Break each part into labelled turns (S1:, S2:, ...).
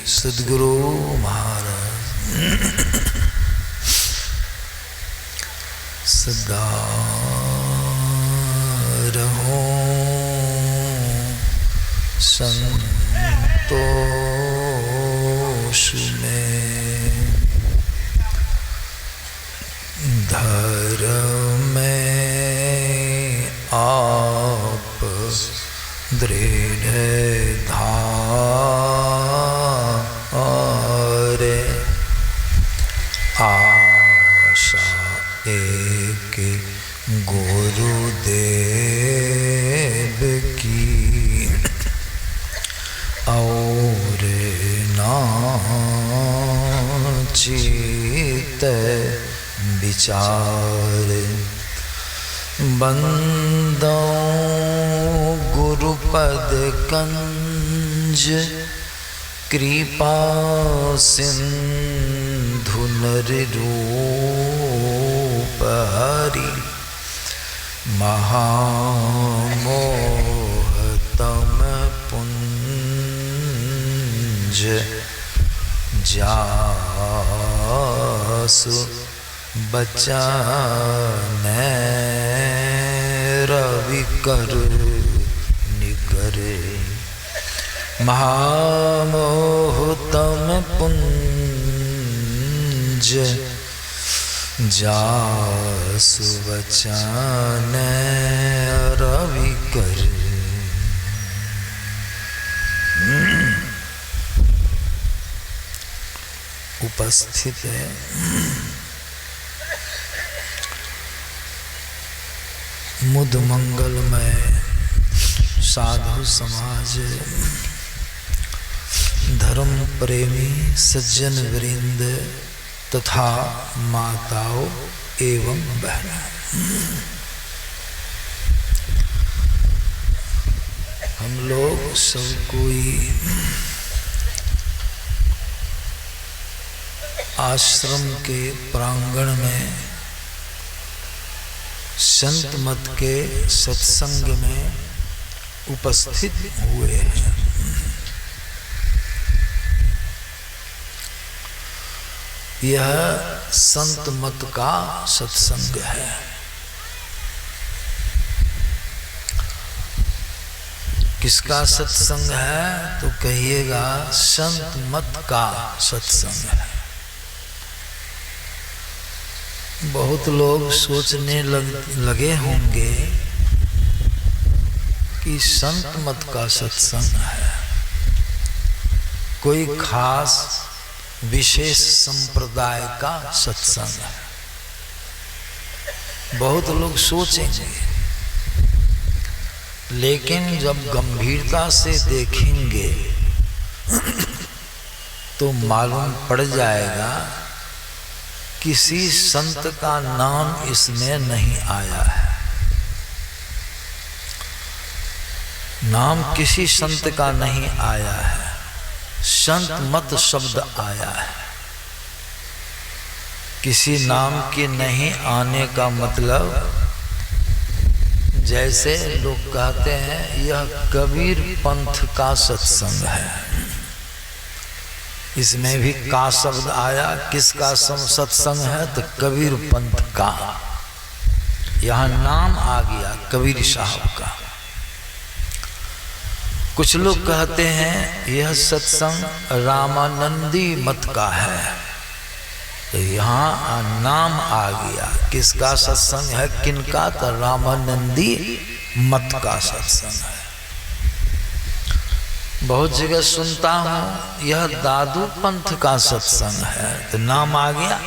S1: सद्गुरु महाराज सदा रहो संतोष में, धर्म में आप दृढ़ धारे, आशा एक गुरुदेव की और नाचित विचार, बंदो गुरुपद कंज कृपा सिंधु नर रूप हरि, महामोहतम पुंज जासु बचन रवि कर निकरे, महामोहतम पुंज जासु बचन रवि कर। उपस्थित है मुद मंगलमय साधु समाज, धर्म प्रेमी सज्जन वृंद तथा माताओं एवं बहनों, हम लोग सब कोई आश्रम के प्रांगण में संत मत के सत्संग में उपस्थित हुए हैं। यह संत मत का सत्संग है। किसका सत्संग है तो कहिएगा संत मत का सत्संग है। बहुत लोग सोचने लगे होंगे कि संत मत का सत्संग है, कोई खास विशेष संप्रदाय का सत्संग है। बहुत लोग सोचेंगे, लेकिन जब गंभीरता से देखेंगे तो मालूम पड़ जाएगा किसी संत का नाम इसमें नहीं आया है। नाम किसी संत का नहीं आया है, संत मत शब्द आया है। किसी नाम के नहीं आने का मतलब, जैसे लोग कहते हैं यह कबीर पंथ का सत्संग है, इसमें भी का शब्द आया। किसका सत्संग है तो कबीर पंथ का, यहाँ नाम आ गया कबीर साहब का। कुछ लोग कहते हैं यह सत्संग रामानंदी मत का है, तो यहाँ नाम आ गया। किसका सत्संग है, किनका, तो रामानंदी मत का सत्संग है। बहुत जगह सुनता हूँ यह दादू पंथ का सत्संग है, तो नाम आ गया।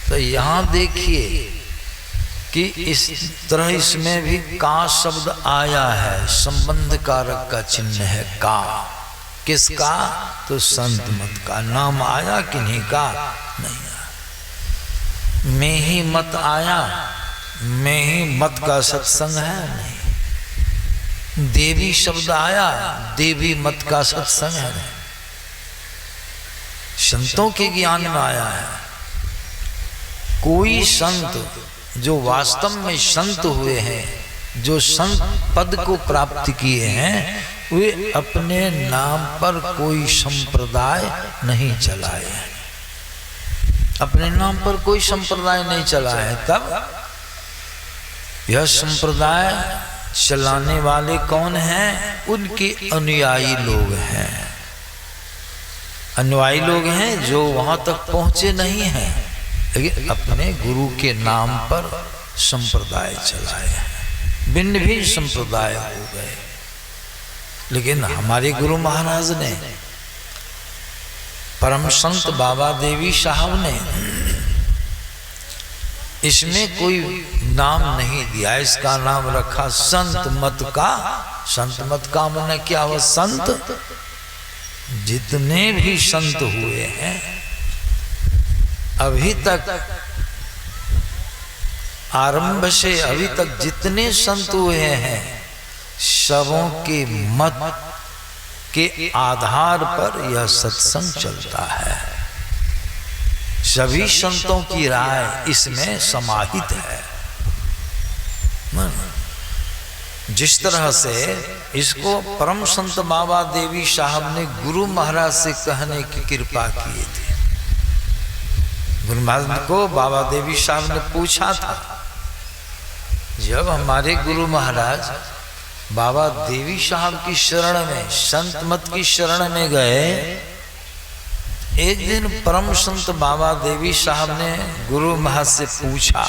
S1: तो यहाँ देखिए कि इस तरह इसमें भी का शब्द आया है, संबंध कारक का चिन्ह है का। किसका, तो संत मत का नाम आया, किन्हीं का नहीं आया। में ही मत आया, में ही मत का सत्संग है नहीं। देवी शब्द आया, देवी मत का सत्संग है नहीं। संतों के ज्ञान में आया है। कोई संत जो वास्तव में संत हुए हैं, जो संत पद को प्राप्त किए हैं, वे अपने नाम पर कोई संप्रदाय नहीं चलाए, अपने नाम पर कोई संप्रदाय नहीं चलाए। तब यह संप्रदाय चलाने वाले कौन हैं? उनके अनुयायी लोग हैं, अनुयायी लोग हैं जो वहां तक पहुंचे नहीं हैं, लेकिन अपने गुरु के नाम पर संप्रदाय चलाए हैं, भिन्न भी संप्रदाय हो गए। लेकिन हमारे गुरु महाराज ने, परम संत बाबा देवी साहब ने इसमें कोई नाम नहीं दिया, इसका नाम रखा संत मत का। संत मत का माने क्या हुआ? संत जितने भी संत हुए हैं अभी तक, आरंभ से अभी तक जितने संत हुए हैं, सबों के मत के आधार पर यह सत्संग चलता है। सभी संतों की राय इसमें समाहित है। जिस तरह से इसको परम संत बाबा देवी साहब ने गुरु महाराज से कहने की कृपा किए थे। गुरु महाराज को बाबा देवी साहब ने पूछा था, जब हमारे गुरु महाराज बाबा देवी साहब की शरण में, संत मत की शरण में गए, एक दिन परम संत बाबा देवी साहब ने गुरु महाराज से पूछा,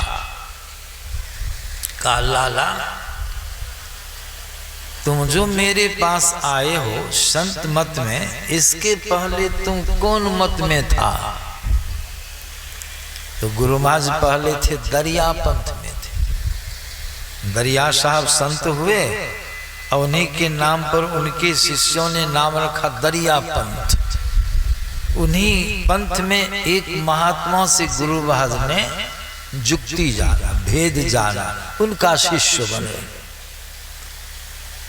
S1: कहा लाला तुम जो मेरे पास आए हो संत मत में, इसके पहले तुम कौन मत में था? तो गुरु महाराज पहले थे दरिया पंथ में थे। दरिया साहब संत हुए और उन्हीं के नाम पर उनके शिष्यों ने नाम रखा दरिया पंथ। उन्हीं पंथ में एक महात्मा से गुरु महाराज ने जुक्ति जाना, भेद जाना, उनका शिष्य बने।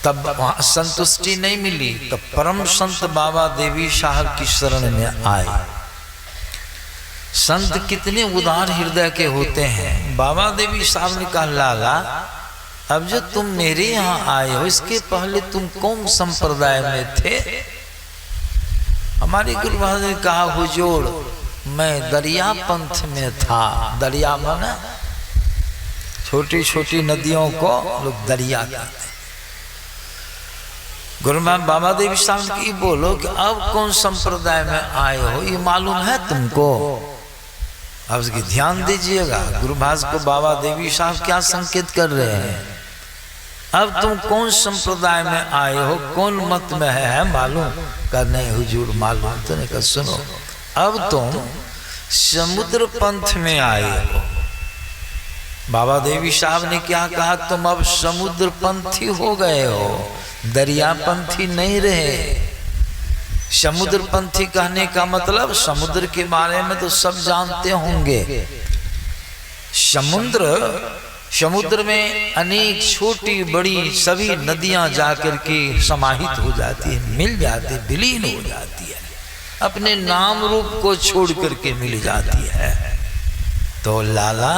S1: तब वहां संतुष्टि नहीं मिली, तब परम संत बाबा देवी साहब की शरण में आए। संत कितने उदार हृदय के होते हैं। बाबा देवी साहब ने कहा, लाला अब जो तुम मेरे यहाँ आए हो, इसके पहले तुम कौन संप्रदाय में थे? हमारे गुरु महाराज ने कहा, हुजूर मैं दरिया पंथ में था। दरिया माना छोटी छोटी नदियों को लोग दरिया कहते हैं। गुरु महाराज बाबा देवी साहब की बोलो कि अब कौन संप्रदाय में आए हो, ये मालूम है तुमको? अब इसकी ध्यान दीजिएगा। गुरु महाराज को बाबा देवी साहब क्या संकेत कर रहे हैं? अब तुम कौन संप्रदाय में आए हो, कौन मत में है मालूम? कर नहीं हुजूर मालूम। तो ने कहा सुनो, अब तुम समुद्र पंथ में आए हो। बाबा देवी साहब ने क्या कहा? तुम अब समुद्र पंथी हो गए हो, दरिया पंथी नहीं रहे। समुद्र पंथी कहने का मतलब समुद्र के बारे में तो सब जानते होंगे। समुद्र में अनेक छोटी बड़ी सभी नदियां जाकर के समाहित हो जाती है, मिल जाती, विलीन हो जाती है, अपने नाम रूप को छोड़ करके मिल जाती है। तो लाला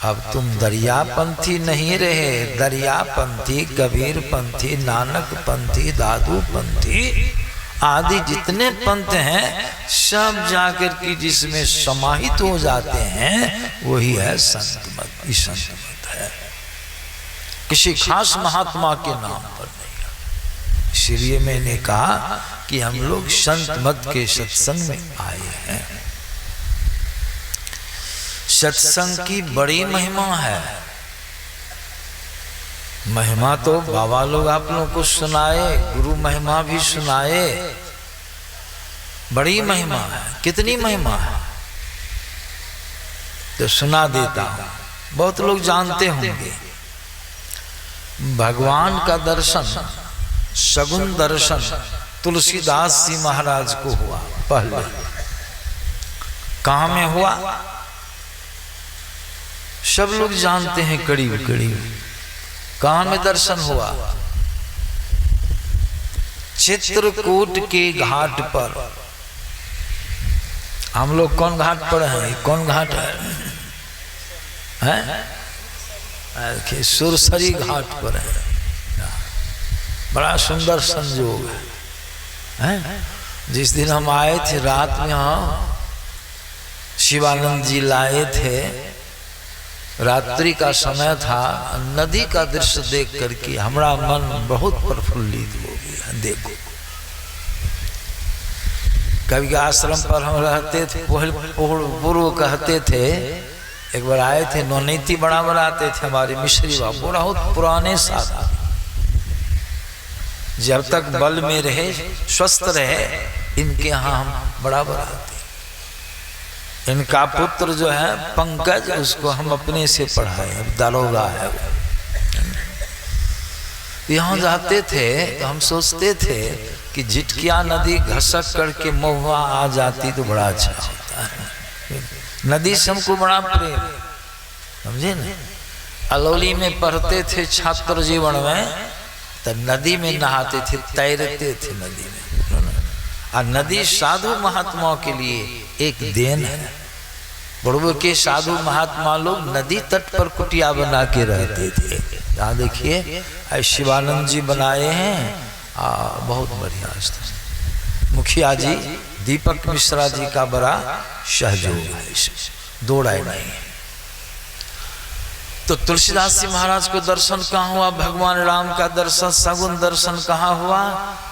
S1: अब तुम दरिया पंथी नहीं रहे। दरिया पंथी, कबीर पंथी, नानक पंथी, दादू पंथी आदि जितने पंथ हैं, सब जाकर के जिसमें समाहित हो जाते हैं वही है संत मत। संत मत है, किसी खास महात्मा के नाम पर नहीं। इसलिए मैंने कहा कि हम लोग संत मत के सत्संग में आए हैं। सत्संग की बड़ी महिमा है। महिमा तो बाबा लोग आप लोगों को सुनाए, गुरु महिमा भी सुनाए। बड़ी महिमा है। कितनी महिमा है तो सुना देता हूं, बहुत लोग जानते होंगे। भगवान का दर्शन, सगुन दर्शन तुलसीदास जी महाराज को हुआ। पहले कहां में हुआ सब लोग जानते हैं, करीब करीब। कहां में दर्शन हुआ? चित्रकूट के घाट पर। हम लोग कौन घाट पर हैं? कौन घाट है? सुरसरी घाट पर है। बड़ा सुंदर संयोग है। जिस दिन हम आए थे रात में, यहाँ शिवानंद जी लाए थे, रात्रि का समय था, नदी का दृश्य देख करके हमारा मन बहुत प्रफुल्लित हो गया। देखो कवि के आश्रम पर हम रहते थे, पूर्व कहते थे, एक बार आए थे, नौनीति बड़ा बनाते थे हमारे मिश्री बाबू, बहुत पुराने साथ, जब तक बल में रहे, स्वस्थ रहे, इनके यहाँ हम बड़ा बनाते। इनका पुत्र जो है पंकज, उसको हम अपने से पढ़ाए, अब दारोगा है। यहाँ जाते थे तो हम सोचते थे कि झिटकिया नदी घसक करके महुआ आ जाती तो बड़ा अच्छा होता है। नदी से हमको बड़ा प्रेम, समझे ना। अलौली में पढ़ते थे छात्र जीवन में, तो नदी में नहाते थे, तैरते थे नदी में। और नदी साधु महात्माओं के लिए एक देन है। बड़े के साधु महात्मा लोग नदी तट पर कुटिया बना के रहते थे। यहाँ देखिए शिवानंद जी बनाए हैं, बहुत बढ़िया। मुखिया जी दीपक मिश्रा जी का बड़ा सहयोग है, दो राय नहीं है। तो तुलसीदास जी महाराज को दर्शन कहाँ हुआ? भगवान राम का दर्शन, सगुन दर्शन कहाँ हुआ?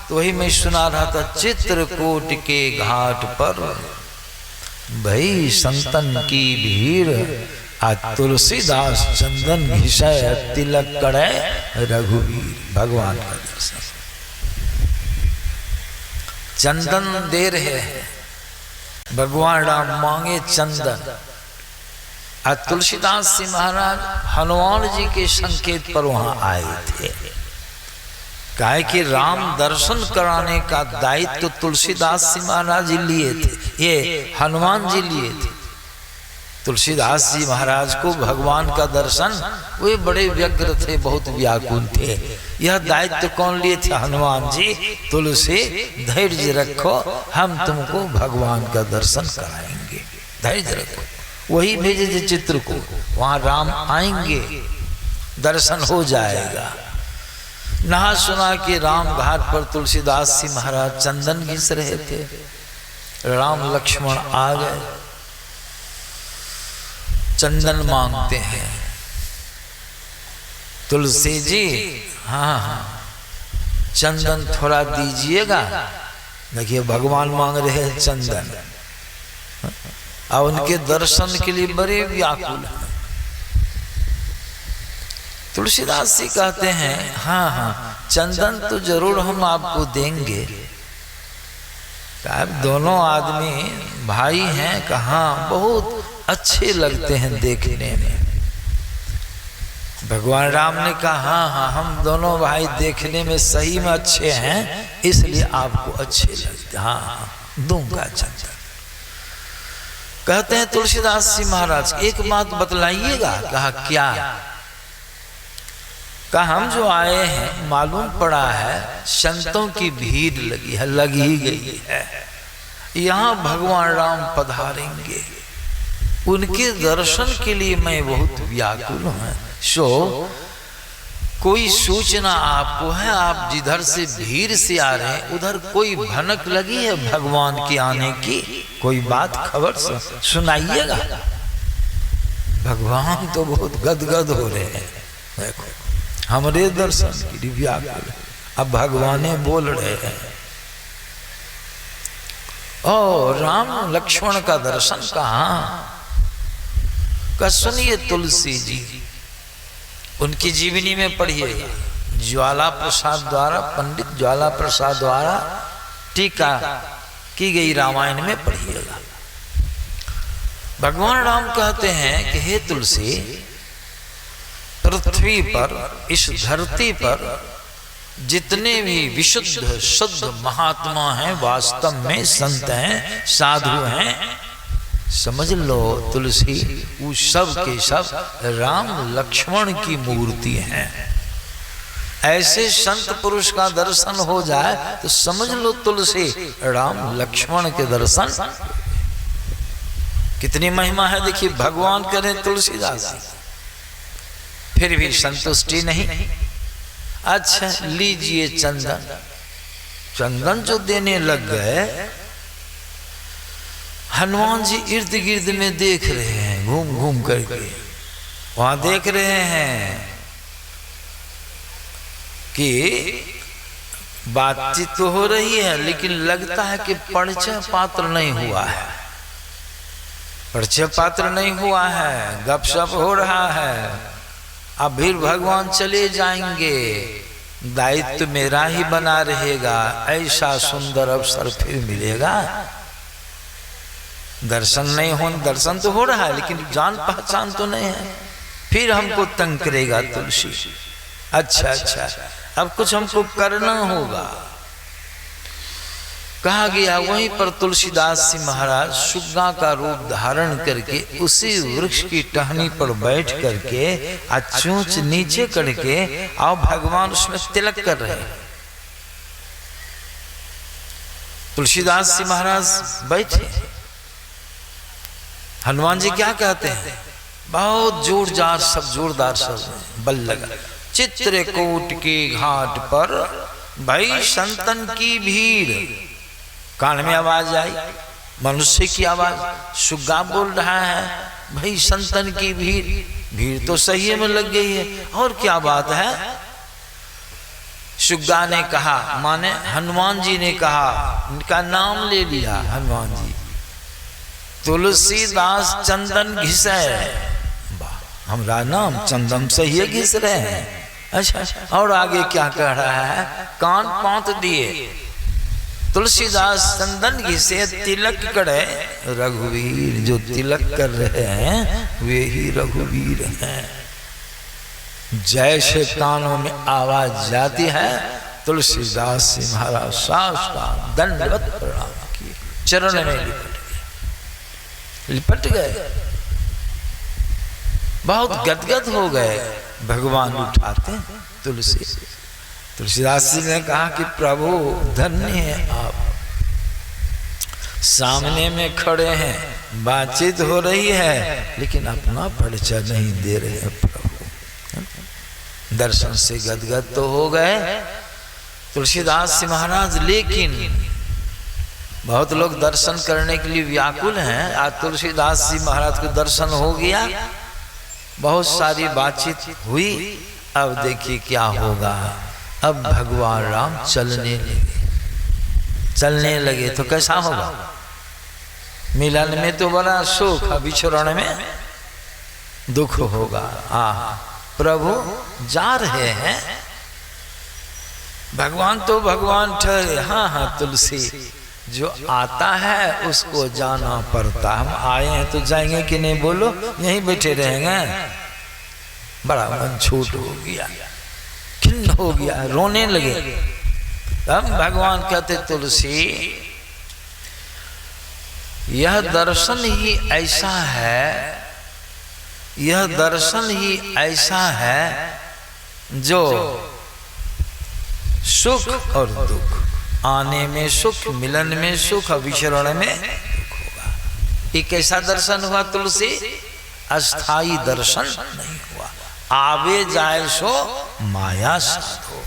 S1: तो वही मैं सुना रहा था, चित्रकूट के घाट पर भई संतन की भीड़, आज तुलसीदास चंदन घिसै तिलक करे रघुवीर। भगवान का दर्शन, चंदन दे रहे हैं भगवान राम, मांगे चंदन। आज तुलसीदास जी महाराज हनुमान जी के संकेत पर वहां आए थे। कहे कि राम दर्शन कराने का दायित्व तो तुलसीदास जी महाराज जी लिए थे, ये हनुमान जी लिए थे। तुलसीदास जी महाराज को भगवान का दर्शन, वे बड़े व्यग्र थे, बहुत व्याकुल थे। यह दायित्व कौन लिए थे? हनुमान जी। तुलसी धैर्य रखो, हम तुमको भगवान का दर्शन कराएंगे, धैर्य रखो। वही भेजे थे चित्र को, वहां राम आएंगे, दर्शन हो जाएगा। नहा सुना कि राम घाट पर तुलसीदास जी महाराज चंदन घिस रहे थे। राम लक्ष्मण आ गए, चंदन मांगते हैं। तुलसी जी, हाँ चंदन थोड़ा दीजिएगा। देखिए भगवान मांग रहे हैं चंदन, और उनके दर्शन के लिए बड़े व्याकुल हैं। तुलसीदास जी कहते हैं, हाँ हाँ चंदन तो जरूर हम आपको देंगे। दोनों आदमी भाई हैं, कहाँ बहुत अच्छे लगते हैं देखने में। भगवान राम ने कहा, हाँ हाँ हम दोनों भाई देखने में सही में अच्छे हैं, इसलिए आपको अच्छे लगते, हाँ हाँ दूंगा चंदन। कहते हैं तुलसीदास जी महाराज, एक बात बतलाइएगा। कहा क्या? कहा हम जो आए हैं मालूम पड़ा है संतों की भीड़ लगी ही गई है, यहाँ भगवान राम पधारेंगे, उनके दर्शन के लिए मैं बहुत व्याकुल हूँ। सो कोई सूचना आपको है? आप जिधर से भीड़ से आ रहे हैं उधर कोई भनक लगी है भगवान के आने की? कोई बात खबर सुनाइएगा। भगवान तो बहुत गदगद हो रहे हैं, देखो हमारे दर्शन की व्याकुल। अब भगवान बोल रहे हैं, ओ राम लक्ष्मण का दर्शन कहाँ? का सुनिए तुलसी जी, उनकी जीवनी में पढ़िएगा, ज्वाला प्रसाद द्वारा, पंडित ज्वाला प्रसाद द्वारा टीका की गई रामायण में पढ़िएगा। भगवान राम कहते हैं कि हे तुलसी, पृथ्वी पर, इस धरती पर जितने भी विशुद्ध शुद्ध महात्मा हैं, वास्तव में संत हैं, साधु हैं, समझ लो तुलसी वो सब के सब राम लक्ष्मण की मूर्ति हैं। ऐसे संत पुरुष का दर्शन हो जाए तो समझ लो तुलसी राम लक्ष्मण के दर्शन। कितनी महिमा है देखिए। भगवान करें तुलसीदास जी, फिर भी संतुष्टि नहीं। अच्छा लीजिए चंदन। चंदन जो देने लग गए, हनुमान जी इर्द गिर्द में देख रहे हैं, घूम घूम करके वहां देख रहे हैं कि बातचीत तो हो रही है, लेकिन लगता है कि परिचय पात्र नहीं हुआ है, परिचय पात्र नहीं हुआ है, गपशप हो रहा है। अब फिर भगवान चले जाएंगे, दायित्व मेरा ही बना रहेगा, ऐसा सुंदर अवसर फिर मिलेगा। दर्शन नहीं हो, दर्शन तो हो रहा है लेकिन जान पहचान तो नहीं है, फिर हमको तंग करेगा तुलसी। अच्छा अच्छा, अब कुछ हमको करना होगा। कहा गया वहीं पर तुलसीदास जी महाराज सुग्गा का रूप धारण करके उसी वृक्ष की टहनी पर बैठ करके चोंच नीचे करके और भगवान उसमें तिलक कर रहे हैं। तुलसीदास जी महाराज बैठे, हनुमान जी क्या कहते हैं, बहुत जोरदार सब जोरदार सब बल लगा। चित्रकूट के घाट पर भाई संतन की भीड़, कान में आवाज आई, मनुष्य की आवाज, सुग्गा बोल रहा है भाई संतन की भीड़। भीड़ तो सही में लग गई है, और क्या बात है। सुग्गा ने कहा, माने हनुमान जी ने कहा, उनका नाम ले लिया हनुमान जी, तुलसीदास चंदन घिसे। हमारा नाम चंदन से ही घिस रहे हैं। अच्छा, और आगे क्या कह रहा है, कान पांत दिए, तुलसीदास चंदन घिसे तिलक करे रघुवीर। जो तिलक कर रहे हैं वे ही रघुवीर हैं। जैसे कानों में आवाज जाती है, तुलसीदास जी महाराज साष्टांग दंडवत प्रणाम किए, चरण में लिपट गए, बहुत गदगद हो गए। भगवान उठाते तुलसीदास जी ने कहा कि प्रभु धन्य है आप, सामने में खड़े हैं, बातचीत हो रही है, लेकिन अपना परिचय नहीं दे रहे हैं प्रभु। दर्शन से गदगद तो हो गए तुलसीदास जी महाराज, लेकिन बहुत लोग दर्शन करने के लिए व्याकुल हैं। आज तुलसीदास जी महाराज को दर्शन हो गया, बहुत सारी बातचीत हुई। अब देखिए क्या होगा। अब भगवान राम चलने लगे तो कैसा होगा। मिलन में तो बड़ा सुख, विछोड़ने में दुख होगा। प्रभु जा रहे हैं, भगवान तो भगवान ठहरे। हाँ तुलसी, जो आता है उसको जाना पड़ता। हम आए हैं तो जाएंगे कि नहीं, बोलो, यहीं बैठे रहेंगे। बड़ा मन छूट हो गया, खिन्न हो गया, रोने लगे। तब भगवान कहते, तुलसी यह दर्शन ही ऐसा है, यह दर्शन ही ऐसा है जो सुख और दुख, आने में सुख, मिलन में सुख, विचरण में दुख होगा। ये कैसा दर्शन हुआ तुलसी? अस्थाई दर्शन नहीं हुआ। आवे जाए सो माया साधो,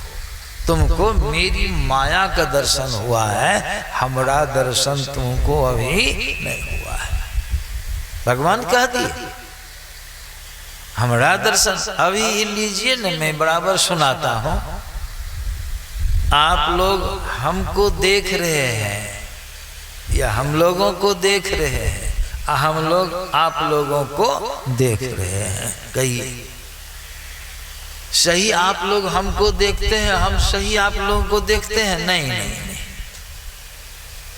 S1: तुमको मेरी माया का दर्शन हुआ है, हमारा दर्शन तुमको अभी नहीं हुआ है। भगवान कह दिए हमारा दर्शन अभी लीजिए न, मैं बराबर सुनाता हूं। आप लोग हमको देख रहे हैं या हम लोगों को देख रहे हैं, हम लोग आप लोगों को देख रहे हैं। कहिए सही आप लोग हमको देखते हैं, हम सही आप लोगों को देखते हैं? नहीं नहीं नहीं।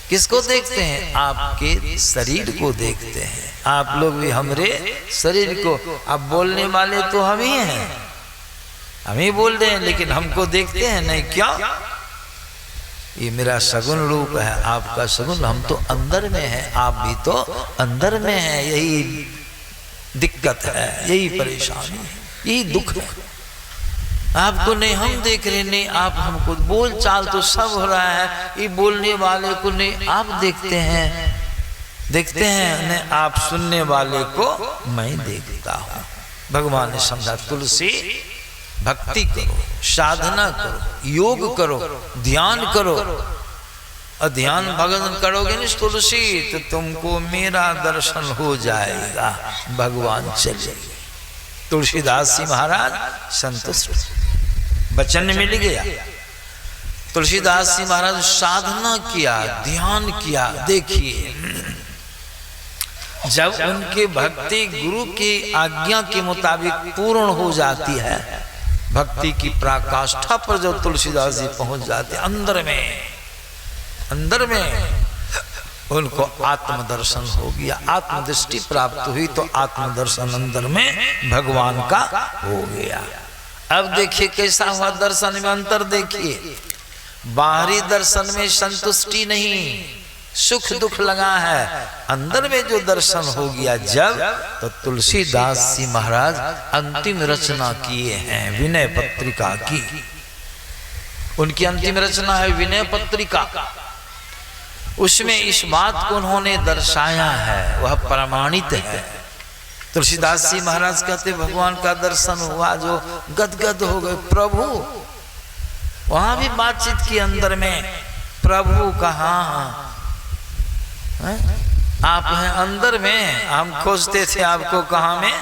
S1: किसको देखते हैं? आपके शरीर को देखते हैं। आप लोग भी हमारे शरीर को, अब बोलने वाले तो हम ही हैं, हम ही बोल रहे हैं, लेकिन हमको देखते हैं नहीं। क्या? ये मेरा सगुण रूप है, आपका सगुण, हम तो अंदर में हैं, आप भी तो अंदर में हैं। यही दिक्कत है, यही परेशानी है, यही दुख है। आपको नहीं हम देख रहे, नहीं आप हमको, बोल चाल तो सब हो रहा है, ये बोलने वाले को नहीं आप देखते हैं, देखते हैं नहीं आप सुनने वाले को मैं देखता हूँ। भगवान ने समझा तुलसी भक्ति करो, साधना करो, योग करो, ध्यान करो। और ध्यान भगवान करोगे नहीं तुलसी तो तुमको मेरा दर्शन हो जाएगा, भगवान चले। तुलसीदास जी महाराज संतुष्ट, वचन मिल गया। तुलसीदास जी महाराज साधना किया, ध्यान किया। देखिए जब उनके भक्ति गुरु की आज्ञा के मुताबिक पूर्ण हो जाती है, भक्ति की पराकाष्ठा पर जब तुलसीदास जी पहुंच जाते, अंदर में उनको आत्मदर्शन हो गया, आत्मदृष्टि प्राप्त हुई। तो आत्मदर्शन अंदर में भगवान का हो गया। अब देखिए कैसा हुआ दर्शन में अंतर। देखिए बाहरी दर्शन में संतुष्टि नहीं, सुख दुख लगा है, अंदर में जो दर्शन हो गया जब, तो तुलसीदास जी महाराज अंतिम रचना किए हैं विनय पत्रिका की। उनकी अंतिम रचना है विनय पत्रिका। उसमें इस बात को उन्होंने दर्शाया है, वह प्रमाणित है। तुलसीदास जी महाराज कहते भगवान का दर्शन हुआ जो गदगद हो गए प्रभु। वहां भी बातचीत की अंदर में, प्रभु कहाँ आप हैं? अंदर में, हम खोजते थे आपको कहाँ में?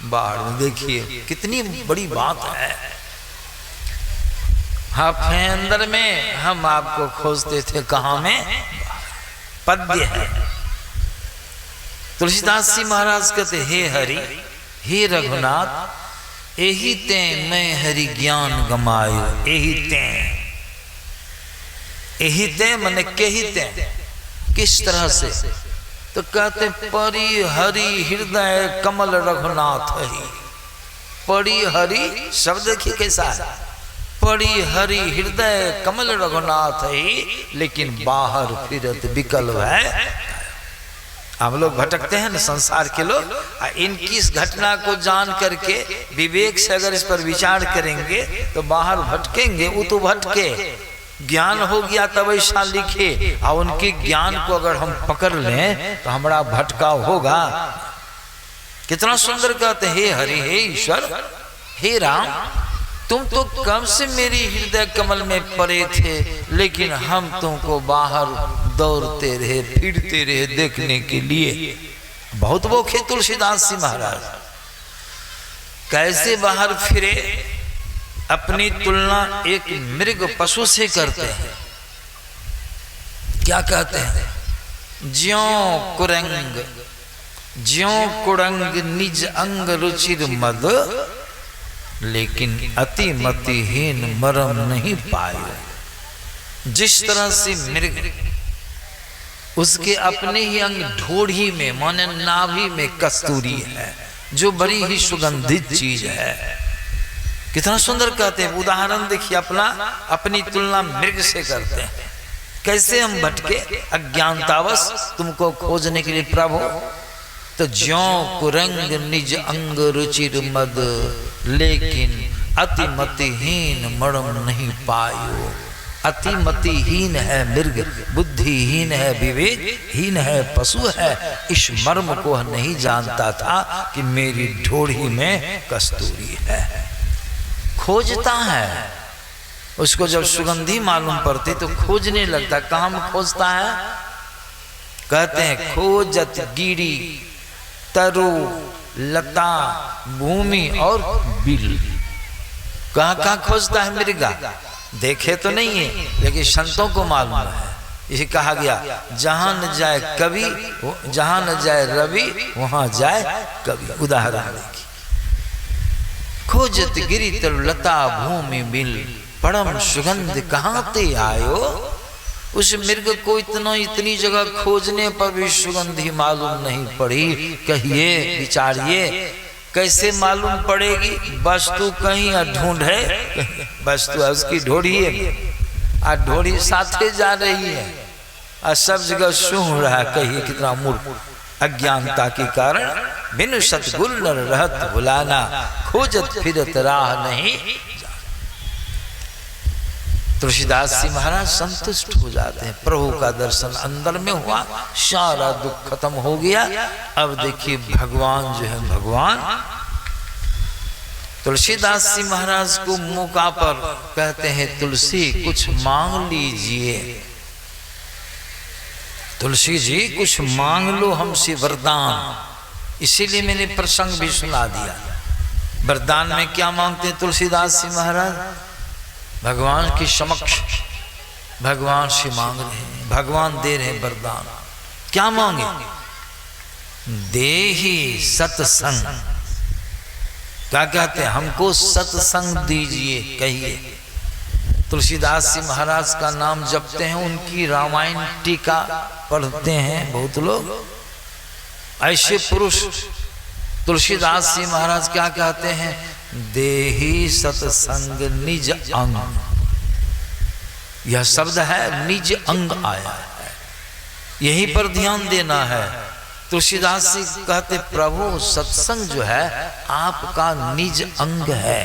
S1: बाहर में। देखिए कितनी बड़ी बात है। आप हैं अंदर में, हम आपको खोजते थे कहाँ में? पद्य है। तुलसीदास जी महाराज कहते हे हरि हे रघुनाथ, एही ते मैं हरि ज्ञान गमायो। एही ते मने केही ते, किस तरह से? तो कहते परि हरि हृदय कमल रघुनाथ ही। परि हरि शब्द देखिए कैसा है, परि हरि हृदय कमल रघुनाथ ही, लेकिन बाहर फिरत विकल है। हम लोग भटकते हैं ना, संसार के लोग। इनकी इस घटना को जान करके विवेक से अगर इस पर विचार करेंगे तो बाहर भटकेंगे। वो तो भटके, ज्ञान हो गया तब ऐसा लिखे। और उनके ज्ञान को अगर हम पकड़ लें तो हमारा भटकाव होगा। कितना सुंदर कहते हे हरि हे ईश्वर हे राम, तुम तो कब से मेरी हृदय कमल में पड़े थे, लेकिन हम तुमको बाहर दौड़ते रहे, फिरते रहे देखने के लिए। बहुत भूखे तुलसीदास जी महाराज कैसे बाहर फिरे। अपनी तुलना एक मृग पशु से करते हैं। क्या कहते हैं? ज्यों कुरंग निज अंग रुचिर मद, लेकिन अति मतिहीन मरम नहीं पाए। जिस तरह से मृग उसके अपने ही अंग ढोढ़ी में माने नाभि में कस्तूरी है, जो बड़ी ही सुगंधित चीज है। कितना सुंदर कहते हैं। उदाहरण देखिए अपना, अपनी तुलना मृग से करते हैं। कैसे हम भटके अज्ञानतावश तुमको खोजने के लिए प्रभु। तो ज्यों कुरंग निज अंग रुचिर मद, लेकिन अति मतिहीन मरम नहीं पायो। अति मतिहीन है मृग, बुद्धिहीन है, विवेकहीन है, पशु है। इस मर्म को नहीं जानता था कि मेरी ढोढ़ी में कस्तूरी है। खोजता है, उसको जब सुगंधी मालूम पड़ती तो खोजने लगता। कहाँ में खोजता है? कहते हैं खोजत गिरी तरु लता भूमि और बिल। कहाँ कहाँ खोजता है मृगा? देखे तो नहीं है, लेकिन संतों को मालूम है। इसे कहा गया जहां न जाए कवि, जहां न जाए रवि, वहां जाए कवि। उदाहरण देखिए, खोजत गिरी तरु लता भूमि बिल, परम सुगंध कहाँ ते आयो। उस मृग को इतनी जगह खोजने पर भी सुगंधी मालूम नहीं पड़ी। कहिए, विचारिए, कैसे मालूम पड़ेगी? वस्तु कहीं ढूंढे, वस्तु उसकी ढोढ़ी है, और ढोढ़ी साथे जा रही है, और सब जगह सूंघ रहा है। कहिए कितना मूर्ख। अज्ञानता के कारण बिनु सतगुल न रहत भुलाना, खोजत फिरत राह नहीं। तुलसीदास जी महाराज संतुष्ट हो जाते हैं। प्रभु का दर्शन अंदर में हुआ, सारा दुख खत्म हो गया। अब देखिए भगवान जो है, भगवान तुलसीदास जी महाराज को मौका पर कहते हैं तुलसी कुछ मांग लीजिए, तुलसी जी कुछ मांग लो हमसे वरदान। इसीलिए मैंने प्रसंग भी सुना दिया। वरदान में क्या मांगते हैं तुलसीदास जी महाराज? भगवान के समक्ष भगवान से मांग रहे हैं, भगवान दे रहे हैं वरदान। क्या मांगे? देहि सत्संग। क्या कहते हैं? हमको सत्संग दीजिए। कहिए तुलसीदास जी महाराज का नाम जपते हैं, उनकी रामायण टीका पढ़ते हैं बहुत लोग। ऐसे पुरुष तुलसीदास जी महाराज क्या कहते हैं? देहि सत्संग निज अंग। यह शब्द है निज अंग आया है, यहीं पर ध्यान देना है। तुलसीदास जी कहते प्रभु सत्संग जो है आपका निज अंग है।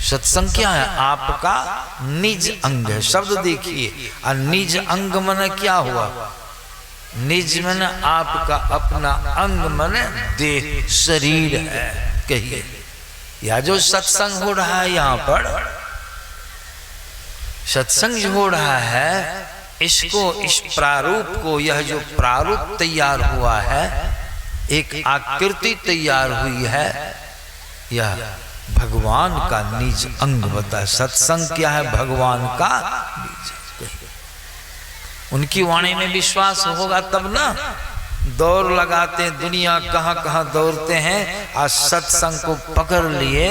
S1: सत्संग क्या है? आपका निज अंग है। शब्द देखिए, और निज अंग मन क्या हुआ? निज मन आपका अपना, अंग मन देह शरीर है। कहिए या जो सत्संग हो रहा है यहाँ पर, सत्संग जो हो रहा है, इसको, इस प्रारूप को, यह जो प्रारूप तैयार हुआ है, एक आकृति तैयार हुई है, यह भगवान का निज अंग होता है। सत्संग क्या है? भगवान का निज। उनकी वाणी में विश्वास होगा तब ना। दौड़ लगाते हैं, दुनिया कहाँ कहाँ दौड़ते हैं, आज सत्संग को पकड़ लिए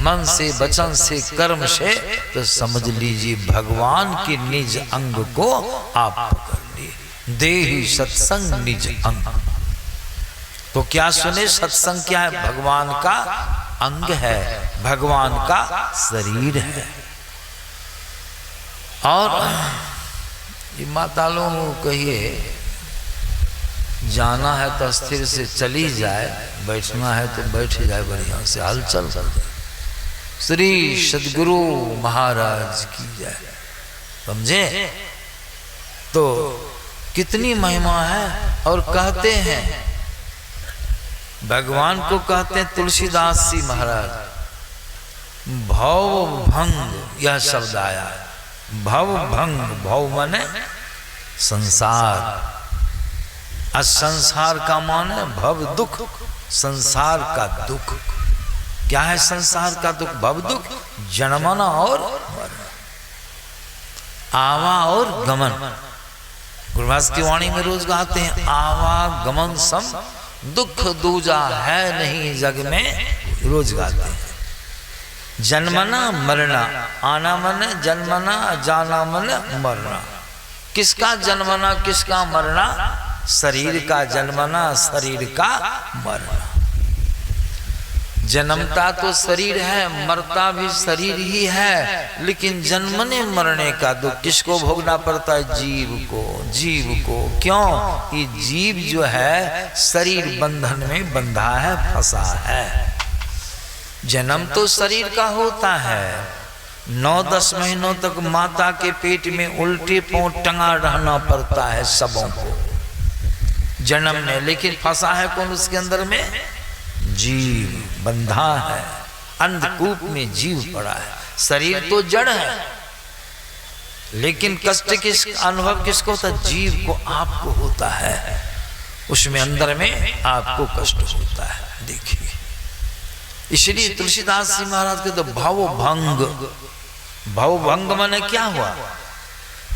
S1: मन से, वचन से, कर्म से, तो समझ लीजिए भगवान के निज अंग को आप पकड़ लिए। देहि सत्संग निज अंग। तो क्या सुने? सत्संग क्या है? भगवान का अंग है, भगवान का शरीर है। और ये माता लोगों को कहिए जाना है तो स्थिर से चली जाए, बैठना है तो बैठ जाए, बढ़िया से हलचल कर जाए। श्री सद्गुरु महाराज की जय। समझे? तो कितनी महिमा है। और कहते हैं भगवान को, कहते हैं तुलसीदास जी महाराज, भव भंग, यह शब्द आया। भव भंग, भव माने संसार, और संसार का मान है भव दुख। संसार का दुख क्या है? संसार का दुख भव दुख, जन्मना और मरना, आवा और गमन। गुरुदास की वाणी में रोज गाते हैं, आवागमन सम दुख दूजा है नहीं जग में, रोज गाते हैं। जन्मना मरना, आना मन जन्मना, जाना मन मरना। किसका जन्मना, किसका मरना? शरीर का जन्मना, शरीर का मरना। जन्मता तो शरीर है, मरता भी शरीर ही है, लेकिन जन्मने मरने का दुख किसको भोगना पड़ता है? जीव को। जीव को क्यों? ये जीव जो है शरीर बंधन में बंधा है, फंसा है। जन्म तो शरीर का होता है, 9-10 महीनों तक माता के पेट में उल्टे पांव टंगा रहना पड़ता है सबों को जन्म ने, लेकिन फंसा है कौन उसके अंदर में? जीव बंधा है, अंधकूप में जीव पड़ा है। शरीर तो जड़ है, लेकिन कष्ट किस अनुभव किसको होता है? जीव को, आपको होता है। उसमें अंदर में आपको कष्ट होता है। देखिए, इसलिए तुलसीदास जी महाराज के तो भवभंग, भवभंग माने क्या हुआ?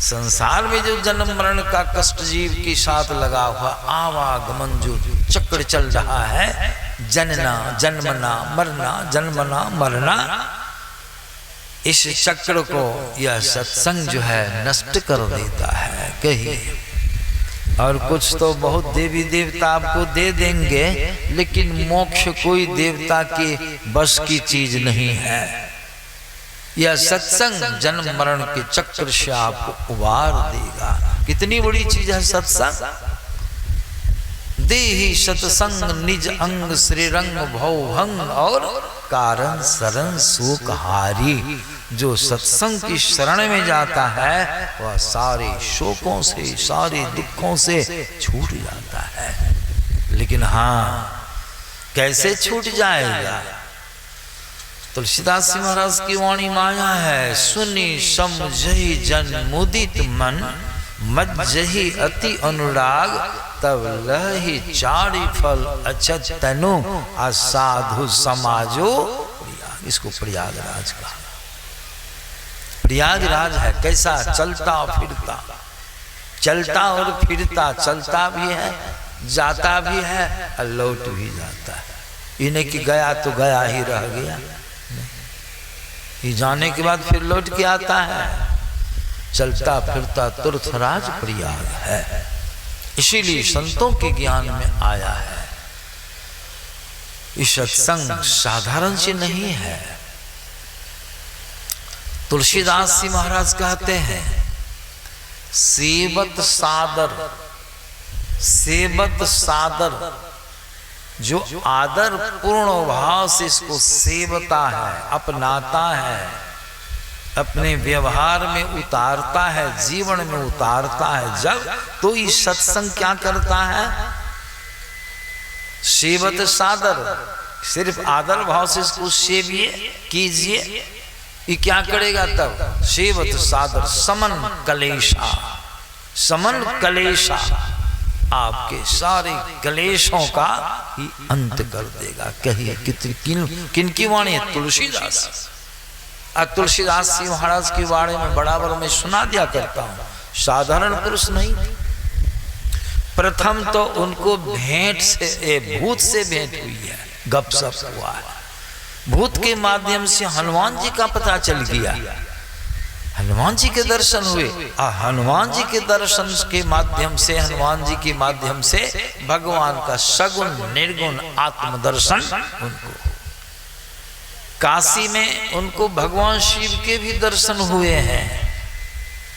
S1: संसार में जो जन्म मरण का कष्ट जीव के साथ लगा हुआ, आवागमन जो चक्र चल रहा है, जनना जन्मना मरना, जन्मना मरना, इस चक्र को यह सत्संग जो है नष्ट कर देता है। कहिए, और कुछ तो बहुत देवी देवता आपको दे देंगे, लेकिन मोक्ष कोई देवता के बस की चीज नहीं है। यह सत्संग जन्म मरण के चक्र से आपको उबार देगा। कितनी बड़ी चीज है सत्संग। देहि सत्संग निज अंग, श्रीरंग भवभंग और कारण शरण शोकहारी। जो सत्संग की शरण में जाता है वह सारे शोकों से, सारे दुखों से छूट जाता है। लेकिन हाँ, कैसे छूट जाएगा? तुलसीदास जी महाराज की वाणी माया है। सुनी समझहि जन मुदित मन, मज्जहि अति अनुराग, तब लहि चारि फल अछत तनु, असाधु समाजो। इसको प्रयागराज कहा। प्रयागराज है कैसा? चलता फिरता, चलता और फिरता, चलता भी है, जाता भी है और लौट भी जाता है। इन्हें कि गया तो गया ही रह गया, ये जाने के बाद फिर लौट के आता है। चलता फिरता तीर्थराज प्रयाग है, इसीलिए संतों के ज्ञान में आया है। ये सत्संग साधारण से नहीं है। तुलसीदास जी महाराज कहते हैं, सेवत सादर, सेवत सादर, जो आदर पूर्ण भाव से इसको सेवता है, अपनाता है, अपने व्यवहार में उतारता है, जीवन में उतारता है, जब तो ये सत्संग क्या करता है? सेवत सादर, सिर्फ आदर भाव से इसको सेविए कीजिए, ये क्या करेगा तब? सेवत सादर समन कलेशा, समन कलेशा, आपके सारे कलेशों का ही अंत कर देगा। कहिए किन की वाणी है? तुलसीदास। तुलसीदास जी महाराज के बारे में बराबर में सुना दिया करता हूँ, साधारण पुरुष नहीं। प्रथम तो उनको भेंट से, भूत से भेंट हुई है, गपशप हुआ है। भूत के माध्यम से हनुमान जी का पता चल गया, हनुमान जी के दर्शन हुए, और हनुमान जी के दर्शन के माध्यम से, हनुमान जी के माध्यम से भगवान का सगुण निर्गुण आत्म दर्शन उनको। काशी में उनको भगवान शिव के भी दर्शन हुए हैं।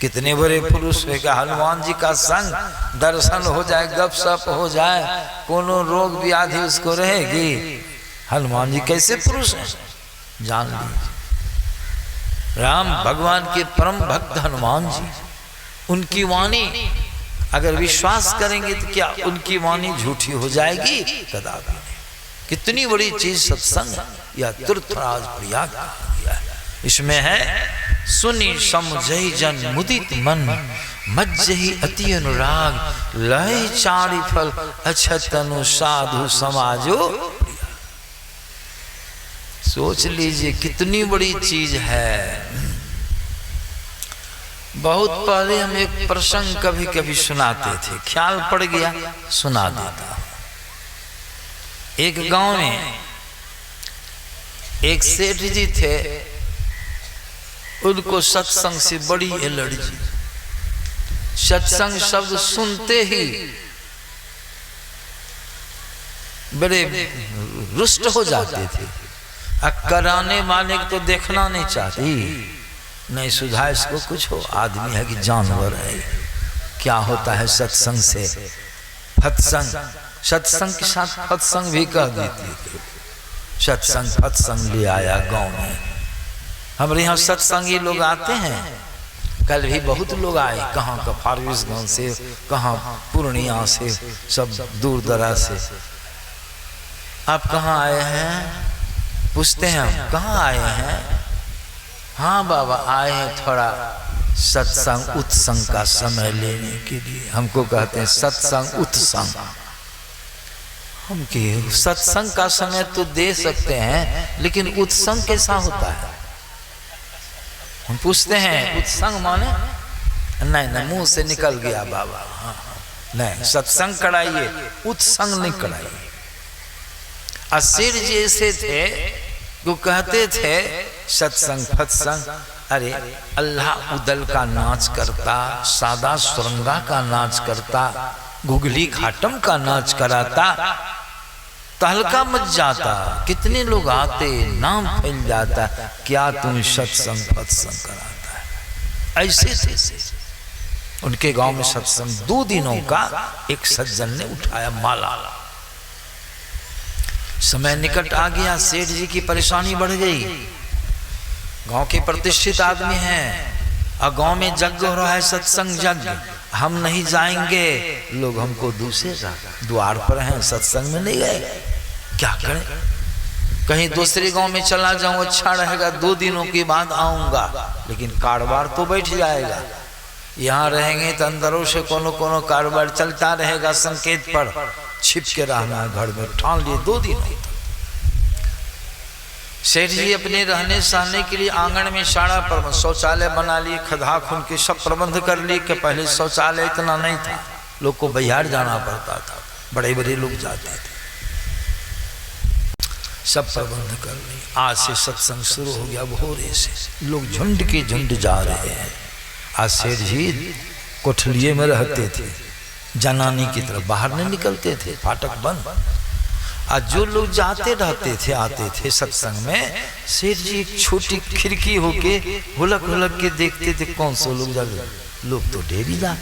S1: कितने बड़े पुरुष है कि हनुमान जी का संग दर्शन हो जाए, गपशप हो जाए, कोनो रोग व्याधि उसको रहेगी। हनुमान जी कैसे पुरुष हैं जान लीजिए। राम भगवान के परम भक्त हनुमान जी, उनकी वाणी अगर विश्वास करेंगे तो क्या उनकी वाणी झूठी हो जाएगी? कदापि नहीं। कितनी बड़ी चीज सत्संग या तीर्थराज प्रयाग कहा गया है। इसमें है, सुनी समझहि जन मुदित मन, मज्जहि अति अनुराग, लहि चारि फल अछत तनु, साधु समाजो। सोच लीजिए कितनी बड़ी चीज है। बहुत पहले हम एक प्रसंग कभी कभी सुनाते थे, ख्याल पड़ गया सुना देता। एक गांव में एक सेठ जी थे, उनको सत्संग से बड़ी एलर्जी। सत्संग शब्द सुनते ही बड़े रुष्ट हो जाते थे। कराने वाले को तो देखना नहीं चाहती, नहीं सुधा इसको कुछ हो, आदमी है कि जानवर है। क्या होता है सत्संग से? फत्संग, सत्संग के साथ फत्संग भी कह देती है। सत्संग फत्संग ले आया गांव में। हमारे यहाँ सत्संगी लोग आते हैं, कल भी बहुत लोग आए, कहाँ का फारबिसगंज से, कहाँ पूर्णिया से, सब दूर दराज से। आप कहाँ आए हैं? पूछते हैं हम, कहाँ आए हैं? हाँ बाबा आए हैं थोड़ा सत्संग उत्संग का समय लेने के लिए। हमको कहते हैं सत्संग उत्संग। हम के सत्संग का समय तो दे सकते हैं, लेकिन उत्संग कैसा होता है? हम पूछते हैं उत्संग माने? नहीं नहीं, मुंह से निकल गया बाबा। हाँ नहीं, सत्संग कराइए, उत्संग नहीं कराइए। असीर जी ऐसे थे वो कहते थे सत्संग फत्संग। अरे अल्लाह उदल का नाच करता, सादा सुरंगा का नाच करता, गुगली घाटम का नाच कराता, तहलका मच जाता, कितने लोग आते, नाम फैल जाता। क्या तुम सत्संग फत्संग कराता है? ऐसे थे उनके गांव में सत्संग। 2 दिनों का एक सज्जन ने उठाया माला। समय निकट आ गया, सेठ जी की परेशानी बढ़ गई। गांव के प्रतिष्ठित आदमी हैं और गांव में यज्ञ हो रहा है, सत्संग यज्ञ, हम नहीं जाएंगे, लोग हमको दूसरे द्वार पर हैं, सत्संग में नहीं गए, क्या करें? कहीं दूसरे गांव में चला जाऊं अच्छा रहेगा, 2 दिनों के बाद आऊंगा, लेकिन कारोबार तो बैठ जाएगा। यहाँ रहेंगे तो अंदरों से कोनो कारोबार चलता रहेगा, संकेत पर छिप के रहना घर में, ठान लिए 2 दिन। सेठ जी अपने रहने सहने के लिए आंगन में सारा प्रबंध, शौचालय बना लिए, खदा खून के सब प्रबंध कर लिए कि पहले शौचालय इतना नहीं था, लोग को बिहार जाना पड़ता था, बड़े बड़े लोग जाते थे, सब प्रबंध कर लिए। आज से सत्संग शुरू हो गया, भोरे से लोग झुंड के झुंड जा रहे हैं। आज सेठ जी कोठलिए में रहते थे, जनानी की तरफ बाहर नहीं निकलते थे, फाटक बंद। आज जो लोग जाते रहते थे आते थे सत्संग में, सेठ जी एक छोटी खिड़की होके हुलक हुलक के देखते थे कौन सो लोग जाते, लोग तो डेरी जा।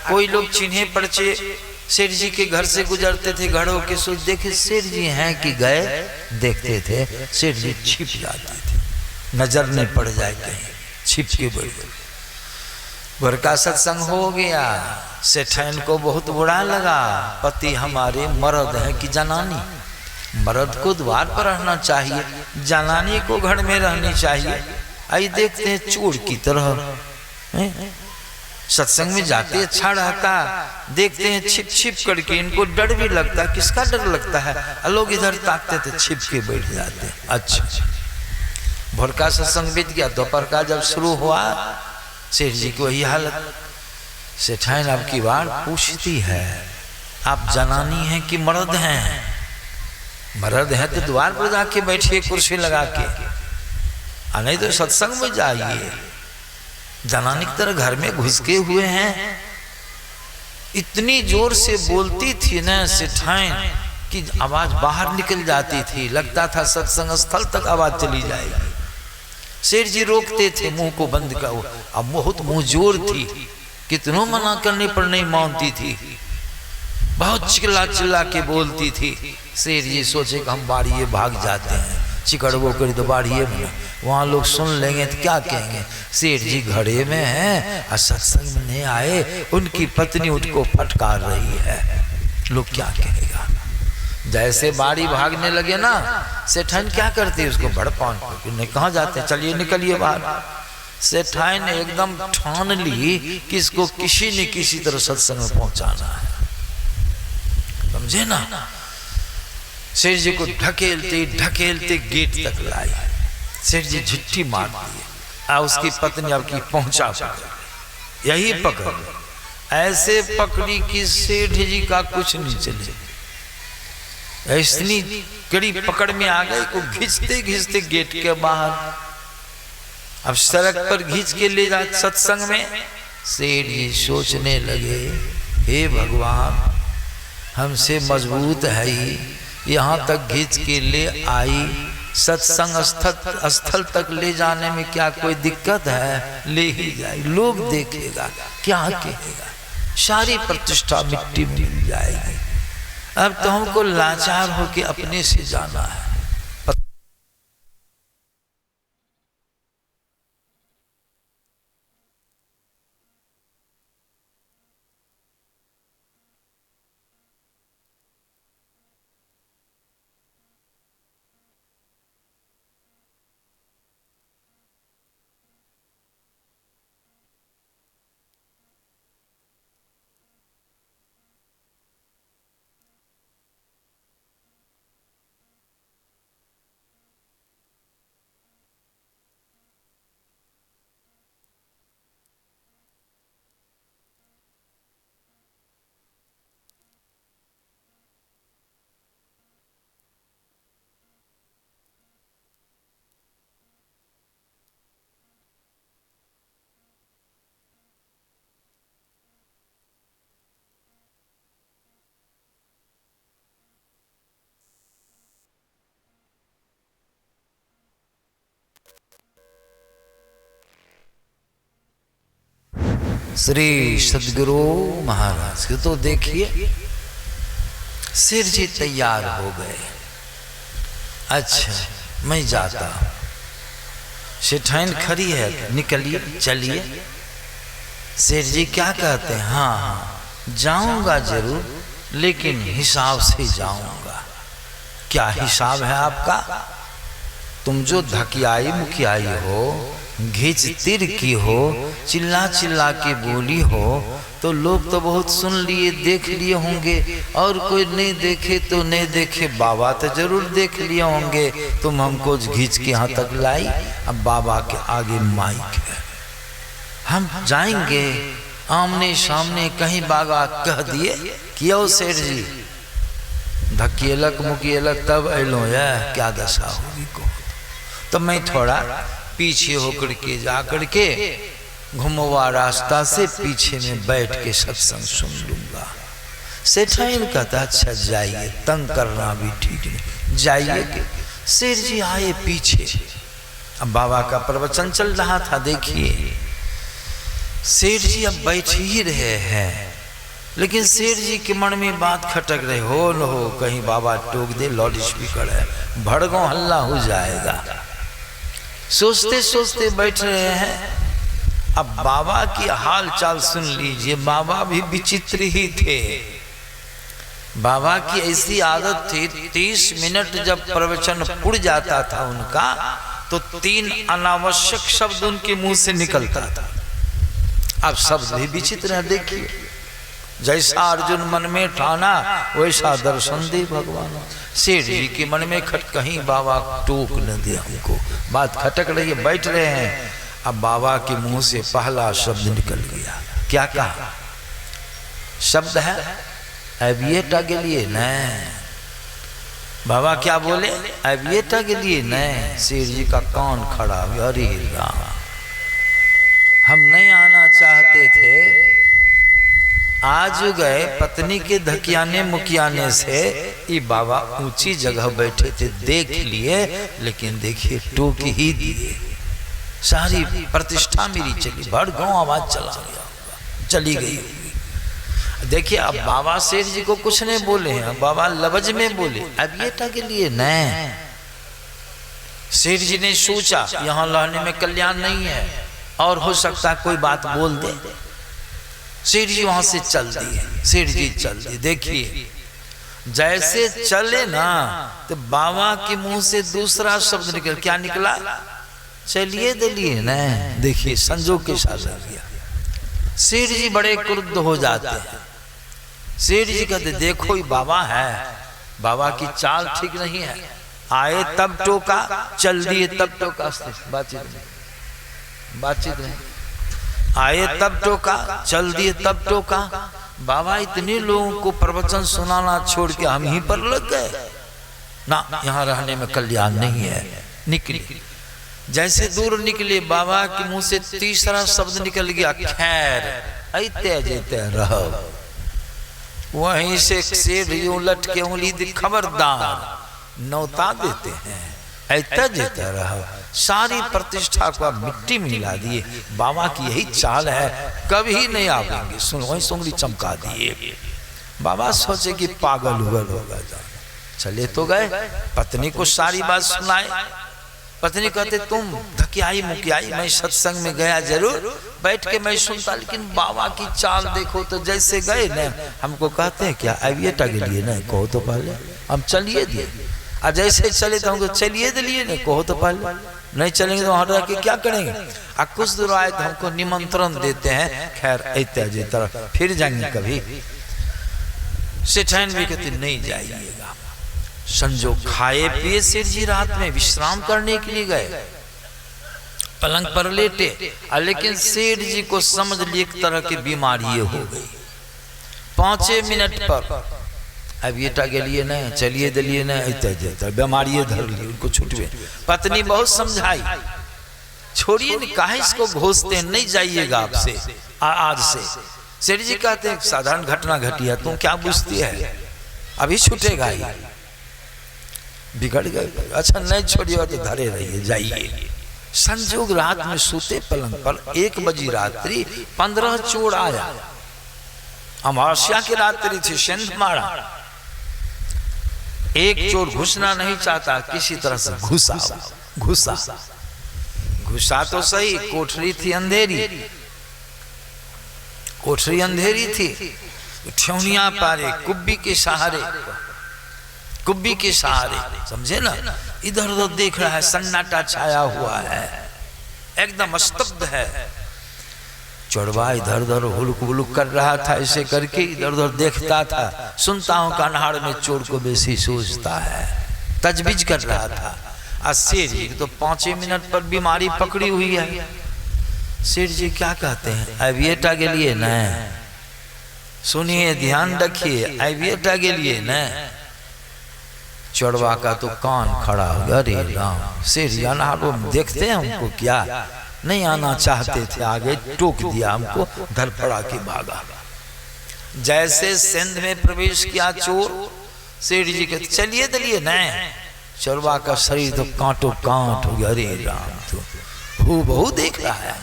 S1: कोई लोग चिन्हे परचे सेठ जी के घर से गुजरते थे, घरों के सोच देखे सेठ जी हैं कि गए, देखते थे सेठ जी छिप जाते थे, नजर नहीं पड़ जाए कहीं, छिप के बैठे। घर का सत्संग हो गया, सेठैन को बहुत बुरा लगा, पति हमारे मर्द है कि जनानी, मर्द को द्वार पर रहना चाहिए, जनानी को घर में रहनी चाहिए। आई देखते हैं चोर की तरह, सत्संग में जाते अच्छा रहता, देखते हैं छिप छिप करके, इनको डर भी लगता है, किसका डर लगता है, लोग इधर ताकते थे, छिप के बैठ जाते। अच्छा, भोर का सत्संग बीत गया, दोपहर का जब शुरू हुआ, सेठ जी की वही हालत। सेठाइन अब की बार पूछती है, आप जनानी हैं कि मर्द हैं? मर्द हैं तो द्वार पर जाके बैठिए कुर्सी लगा के, नहीं तो सत्संग में जाइए। जनानी की तरह घर में घुस के हुए हैं। इतनी जोर से बोलती थी ना सेठाइन कि आवाज बाहर निकल जाती थी, लगता था सत्संग स्थल तक आवाज चली जाएगी। सेठ जी रोकते थे, मुंह को बंद करो। अब बहुत मुंह जोर थी, कितनों मना करने पर नहीं मानती थी, बहुत चिल्ला चिल्ला के बोलती थी। सेठ जी सोचे कि हम बाड़िए भाग जाते हैं, चिकड़बो करी तो बाड़िए में, वहाँ लोग सुन लेंगे तो क्या कहेंगे, सेठ जी घरे में हैं और सत्संग में नहीं आए, उनकी पत्नी उनको फटकार रही है, लोग क्या कहेगा। जैसे बाड़ी भागने लगे ना, सेठाइन क्या करते, उसको भड़पान करके कहाँ जाते, चलिए निकलिए बाहर। सेठाइन ने एकदम ठान ली कि इसको किसी न किसी तरह सत्संग में पहुंचाना है, समझे ना। सेठ जी को ढकेलते ढकेलते गेट तक लाई, सेठ जी झिट्टी मार दी, उसकी पत्नी अब की पहुंचा पकड़, यही पकड़, ऐसे पकड़ी कि सेठ जी का कुछ नहीं चले, ऐसी कड़ी पकड़ में आ गई को घिंचते घिंचते गेट के बाहर, अब सड़क पर घींच के ले जा सत्संग में। सेठ जी सोचने लगे, हे भगवान, हमसे मजबूत है ही, यहाँ तक घींच के ले आई, सत्संग स्थल तक ले जाने में क्या कोई दिक्कत है, ले ही जाए, लोग देखेगा क्या कहेगा, सारी प्रतिष्ठा मिट्टी में मिल जाएगी। अब तो हमको लाचार होके अपने से जाना है। श्री सदगुरु महाराज के तो देखिए, सिर जी तैयार हो गए। अच्छा, मैं जाता हूं। सेठाइन खड़ी है, निकलिए चलिए। सेठ जी क्या कहते हैं, हाँ जाऊंगा जरूर, लेकिन हिसाब से जाऊंगा। क्या हिसाब है आपका? तुम जो धकियाई मुखियाई हो, घिच तिर की हो, चिल्ला चिल्ला के बोली हो, तो लोग तो बहुत सुन लिए, देख लिए होंगे, और कोई नहीं देखे तो नहीं देखे, बाबा तो जरूर देख लिए होंगे। तुम हमको घींच के यहाँ तक लाई, अब बाबा के आगे माइक है, हम जाएंगे आमने सामने, कहीं बाबा कह दिए कि ओ सेठ जी धकियलक मुकियलक तब अलो है, क्या दशा होगी को। तो मैं थोड़ा पीछे होकर के जा करके घुमवा रास्ता से पीछे में बैठ के सत्संग सुन लूंगा। सेठाइन कहता अच्छा जाइए, तंग करना भी ठीक नहीं, जाइए। सेठ जी आए पीछे, अब बाबा का प्रवचन चल रहा था। देखिए सेठ जी अब बैठ ही रहे हैं, लेकिन सेठ जी के मन में बात खटक रहे, हो न हो कहीं बाबा टोक दे, लाउड स्पीकर है, भड़गांव हल्ला हो जाएगा। सोचते सोचते बैठ रहे हैं। अब बाबा की हाल चाल सुन लीजिए। बाबा भी विचित्र ही थे। बाबा की ऐसी आदत थी, 30 मिनट जब प्रवचन पुड़ जाता था उनका, तो 3 अनावश्यक शब्द उनके मुंह से निकलता था। अब शब्द भी विचित्र है। देखिए, जैसा अर्जुन मन में ठाना वैसा दर्शन दे भगवान। सेठ जी के मन में खट, कहीं बाबा टोक न दे हमको, बात खटक रही है, बैठ रहे हैं। अब बाबा के मुंह से पहला शब्द निकल गया। क्या कहा? शब्द है एविएटा के लिए न। बाबा क्या बोले? एविएटा के लिए न। सेठ जी का कान खड़ा, अरे राम, हम नहीं आना चाहते थे, आज गए पत्नी के धकियाने मुकियाने से ये बाबा ऊंची जगह बैठे थे, देख लिए, लेकिन देखिए टोक ही दिए। सारी प्रतिष्ठा मेरी चली, भड़गांव आवाज चला गया, चली गई। देखिए अब बाबा सेठ जी को कुछ नहीं बोले हैं, बाबा लवज में बोले एविएटा के लिए न। सेठ जी ने सोचा यहाँ रहने में कल्याण नहीं है, और हो सकता है कोई बात बोल दे। सेठ जी वहां से चल दिए। सेठ जी चल दिए। देखिए जैसे चले ना, तो बाबा के मुंह से दूसरा शब्द निकल, क्या निकला? चलिए दिलिए न। देखिए संजोग के साथ आ गया। सेठ जी बड़े क्रुद्ध हो जाते हैं। सेठ जी कहते देखो ये बाबा है, बाबा की चाल ठीक नहीं है। आए तब टोका, चल दिए तब टोका, बातचीत नहीं। आए तब टोका, चल दिए तब टोका। बाबा इतने लोगों को प्रवचन सुनाना छोड़ के हम ही पर लग गए ना, यहाँ रहने में कल्याण नहीं है। निकली, जैसे दूर निकले, बाबा के मुंह से तीसरा शब्द निकल गया, खैर ऐते जेते रहो। वहीं से सेठ उलट के उंगली दी, खबरदार, नौता देते हैं, ऐते जेते रहो। सारी प्रतिष्ठा को मिट्टी में मिला दिए। बाबा की यही चाल है, कभी नहीं आवेंगे। सुन वही सुंगली चमका दिए। बाबा सोचे कि पागल उगल होगा, चले तो गए। पत्नी को सारी बात सुनाए। पत्नी कहते तुम धकियाई मुकियाई, मैं सत्संग में गया जरूर, बैठ के मैं सुनता, लेकिन बाबा की चाल देखो तो जैसे गए न, हमको कहते हैं क्या एविएटा के लिए न, कहो तो पहले हम चलिए दिए, और जैसे चले तो हमको चलिए दिलिए न, कहो तो पहले, नहीं चलेंगे तो वहां रह के क्या करेंगे। और कुछ दूर आए तो हमको निमंत्रण देते हैं, खैर ऐते तरफ फिर जाएंगे कभी। सेठाइन भी कहते नहीं जाइएगा। संजोग खाए पिए सेठ जी रात में विश्राम करने के लिए गए, पलंग पर लेटे, लेकिन सेठ जी को समझ लिए एक तरह की बीमारी हो गई। 5 मिनट पर एविएटा के लिए न, चलिए दिलिए न, बीमारी धर ली, उनको छुटवे। पत्नी बहुत समझाई, छोड़िए न, काहे इसको घोषते, नहीं जाइएगा आपसे आज से। सेठ जी कहते हैं साधारण घटना घटी है, तुम क्या बुझती है, अभी छूटेगा ही, बिगड़ गए। अच्छा नहीं छोड़िए तो धरे रहिए, जाइए। संजोग रात में सोते पलंग पर, 1 बजी रात्रि, 15 चोर आया। अमावस्या की रात्रि थी, सेंध मारा। एक चोर घुसना नहीं चाहता, किसी तरह से घुसा तो सही, कोठरी थी अंधेरी, कोठरी अंधेरी थी, ठेवनिया पारे कुब्बी के सहारे कुब्बी के सहारे, समझे ना। इधर उधर देख रहा है, सन्नाटा छाया हुआ है, एकदम स्तब्ध है। चोरवा इधर उधर हुलुक हुलुक कर रहा था, ऐसे करके इधर उधर देखता था। सुनता हूं कन्हाड़ में चोर को बेसी सोचता है, तजवीज कर रहा था। और शेर जी तो 5 मिनट पर बीमारी पकड़ी हुई है। शेर जी क्या कहते हैं, एविएटा के लिए न, सुनिए ध्यान रखिए, एविएटा के लिए न। चोरवा का तो कान खड़ा हो गया, अरे राम, शेर जी अनहारो देखते हैं हमको क्या, नहीं आना चाहते थे, आगे टोक दिया हमको, धरफड़ा के भागा। जैसे सिंध में प्रवेश किया चोर, सेठ जी कहते चलिए दलिए न। चोरवा का शरीर तो कांटो कांट हो गया, अरे राम, तो हूबहू देख रहा है।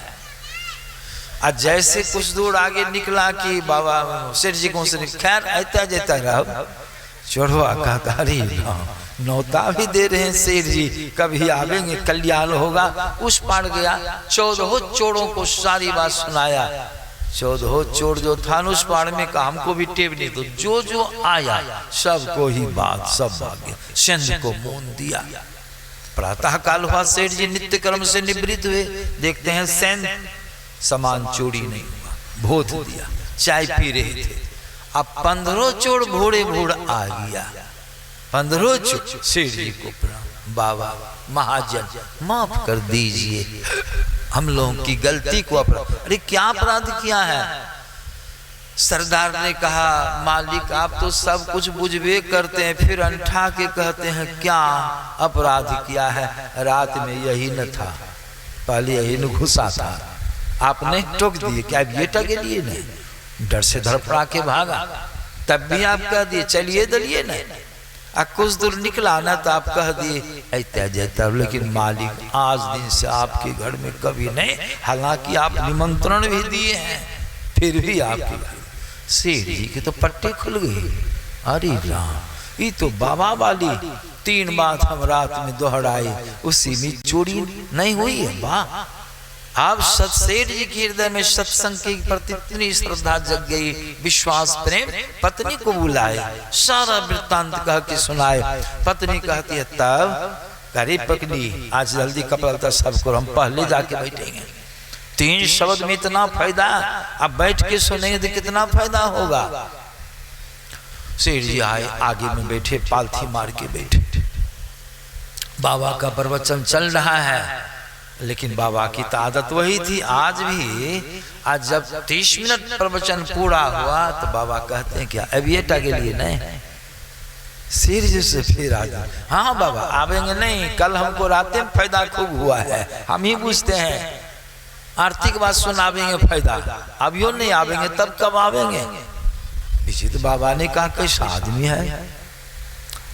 S1: आज जैसे कुछ दूर आगे निकला कि बाबा सेठ जी को खैर ऐता जैता रहा। चोरवा कहता अरे राम, नौता भी दे रहे हैं सेठ जी, कभी आवेंगे कल्याण होगा। उस पार गया, 14 चोरों को सारी बात सुनाया। 14 चोर जो था उस पार में कहा हमको भी टेप नहीं, तो जो जो आया सबको ही बात, सब भाग्य सिंध को मोन दिया। प्रातः काल हुआ, सेठ जी नित्य कर्म से निवृत्त हुए, देखते हैं सिंध सामान चोरी नहीं हुआ, भोत दिया, चाय पी रहे थे। अब 15 चोर भोरे भोर आ गया, 15 चोर। सेठ जी को प्रणाम, बाबा महाजन माफ कर दीजिए, हम लोगों की गलती को अपराध। अरे क्या अपराध किया है? सरदार ने कहा मालिक आप तो सब कुछ बुझबे करते हैं, फिर अंठा के कहते हैं क्या अपराध किया है? रात में यही न था, पहले यही न घुसा था, आपने टोक दिए, क्या बेटा के लिए नहीं? डर से धड़फड़ा के भागा, तब भी आप कह दिए चलिए दलिए न। कुछ दूर निकला ना तो आप कह दिए ऐता जैता, लेकिन मालिक आज दिन से आपके घर में कभी नहीं, हालांकि आप निमंत्रण भी दिए हैं, फिर भी आपके घर। सेठ जी के तो पट्टे खुल गए, अरे राम, ये तो बाबा वाली 3 बात हम रात में दोहराई, उसी में चोरी नहीं हुई है। वाह, आप सेठ जी के हृदय में सत्संग के प्रति इतनी श्रद्धा जग गई, विश्वास प्रेम। पत्नी को बुलाए, सारा वृत्तांत कह के सुनाए। पत्नी कहती है तब अरे पत्नी आज जल्दी कपड़ा लता सबको, हम पहले जाके बैठेंगे। 3 शब्द में इतना फायदा, अब बैठ के सुनेंगे तो कितना फायदा होगा। सेठ जी आए, आगे में बैठे, पालथी मार के बैठे। बाबा का प्रवचन चल रहा है, लेकिन बाबा की तो आदत वही थी आज भी। आज जब 30 मिनट प्रवचन पूरा हुआ तो बाबा कहते हैं क्या एविएटा के लिए नहीं? सिर से फिर आ जाए, हाँ बाबा आवेंगे नहीं, कल हमको रात में फायदा खूब हुआ है, हम ही पूछते हैं, आर्थिक बात सुनावेंगे फायदा, अभियो नहीं आवेंगे तब कब आवेंगे? विचित्र बाबा ने कहा कैसा आदमी है।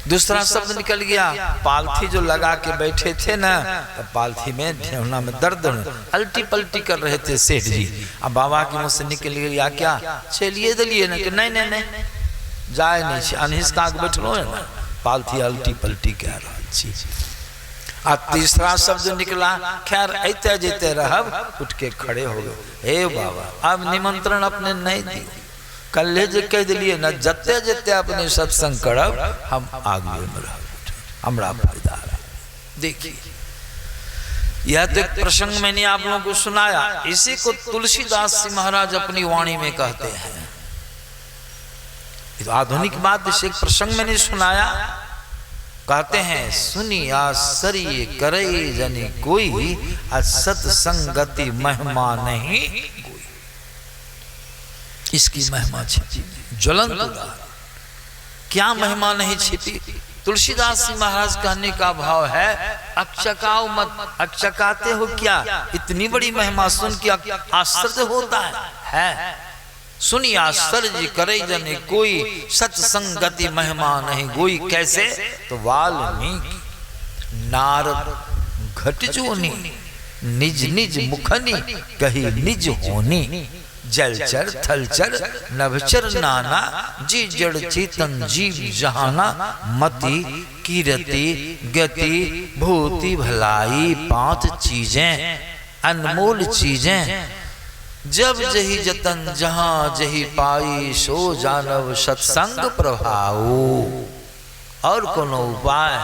S1: दूसरा शब्द निकल गया, पालथी जो लगा के बैठे थे ना, तो पालथी में ढेवना में दर्द, अल्टी पल्टी कर रहे थे सेठ जी। अब बाबा के मुंह से निकल गया क्या चलिए दलिए ना, कि नहीं नहीं नहीं जाए नहीं, अनहिस्का के बैठलो है ना, पालथी अल्टी पल्टी कह रहा छी। आ तीसरा शब्द निकला, खैर ऐते जेते रहब, उठ के खड़े हो गए, हे बाबा अब निमंत्रण अपने नहीं दी, कल जे कह दिलिए न, जते जते अपने सत्संग करब हम आगे में रह, हमरा फायदा। देखिए यह तो एक प्रसंग मैंने आप लोगों को सुनाया, इसी को तुलसीदास जी महाराज अपनी वाणी में कहते हैं। तो आधुनिक बात, इसे एक प्रसंग मैंने सुनाया, कहते हैं सुनिया सरिये करे जनी कोई, सत्संगति महिमा नहीं कोई। इसकी महिमा छिपी, ज्वलंत क्या महिमा नहीं छिपी? तुलसीदास जी महाराज कहने का भाव है अक्षकाओ मत, अक्षकाते हो क्या? इतनी बड़ी महिमा सुन के आश्चर्य होता है। सुनिए आश्चर्य करे जने कोई, सत्संगति महिमा नहीं कोई। कैसे? तो वाल्मीकि नारद घट जोनी, निज निज मुखनी कही निज होनी, जलचर थलचर नभचर नाना, जी जड़ चेतन जीव जहाना, मति कीरति गति भूति भलाई, 5 चीजें अनमोल चीजें, जब जही जतन जहां जही पाई, सो जानव सत्संग प्रभाऊ। और कोनो उपाय?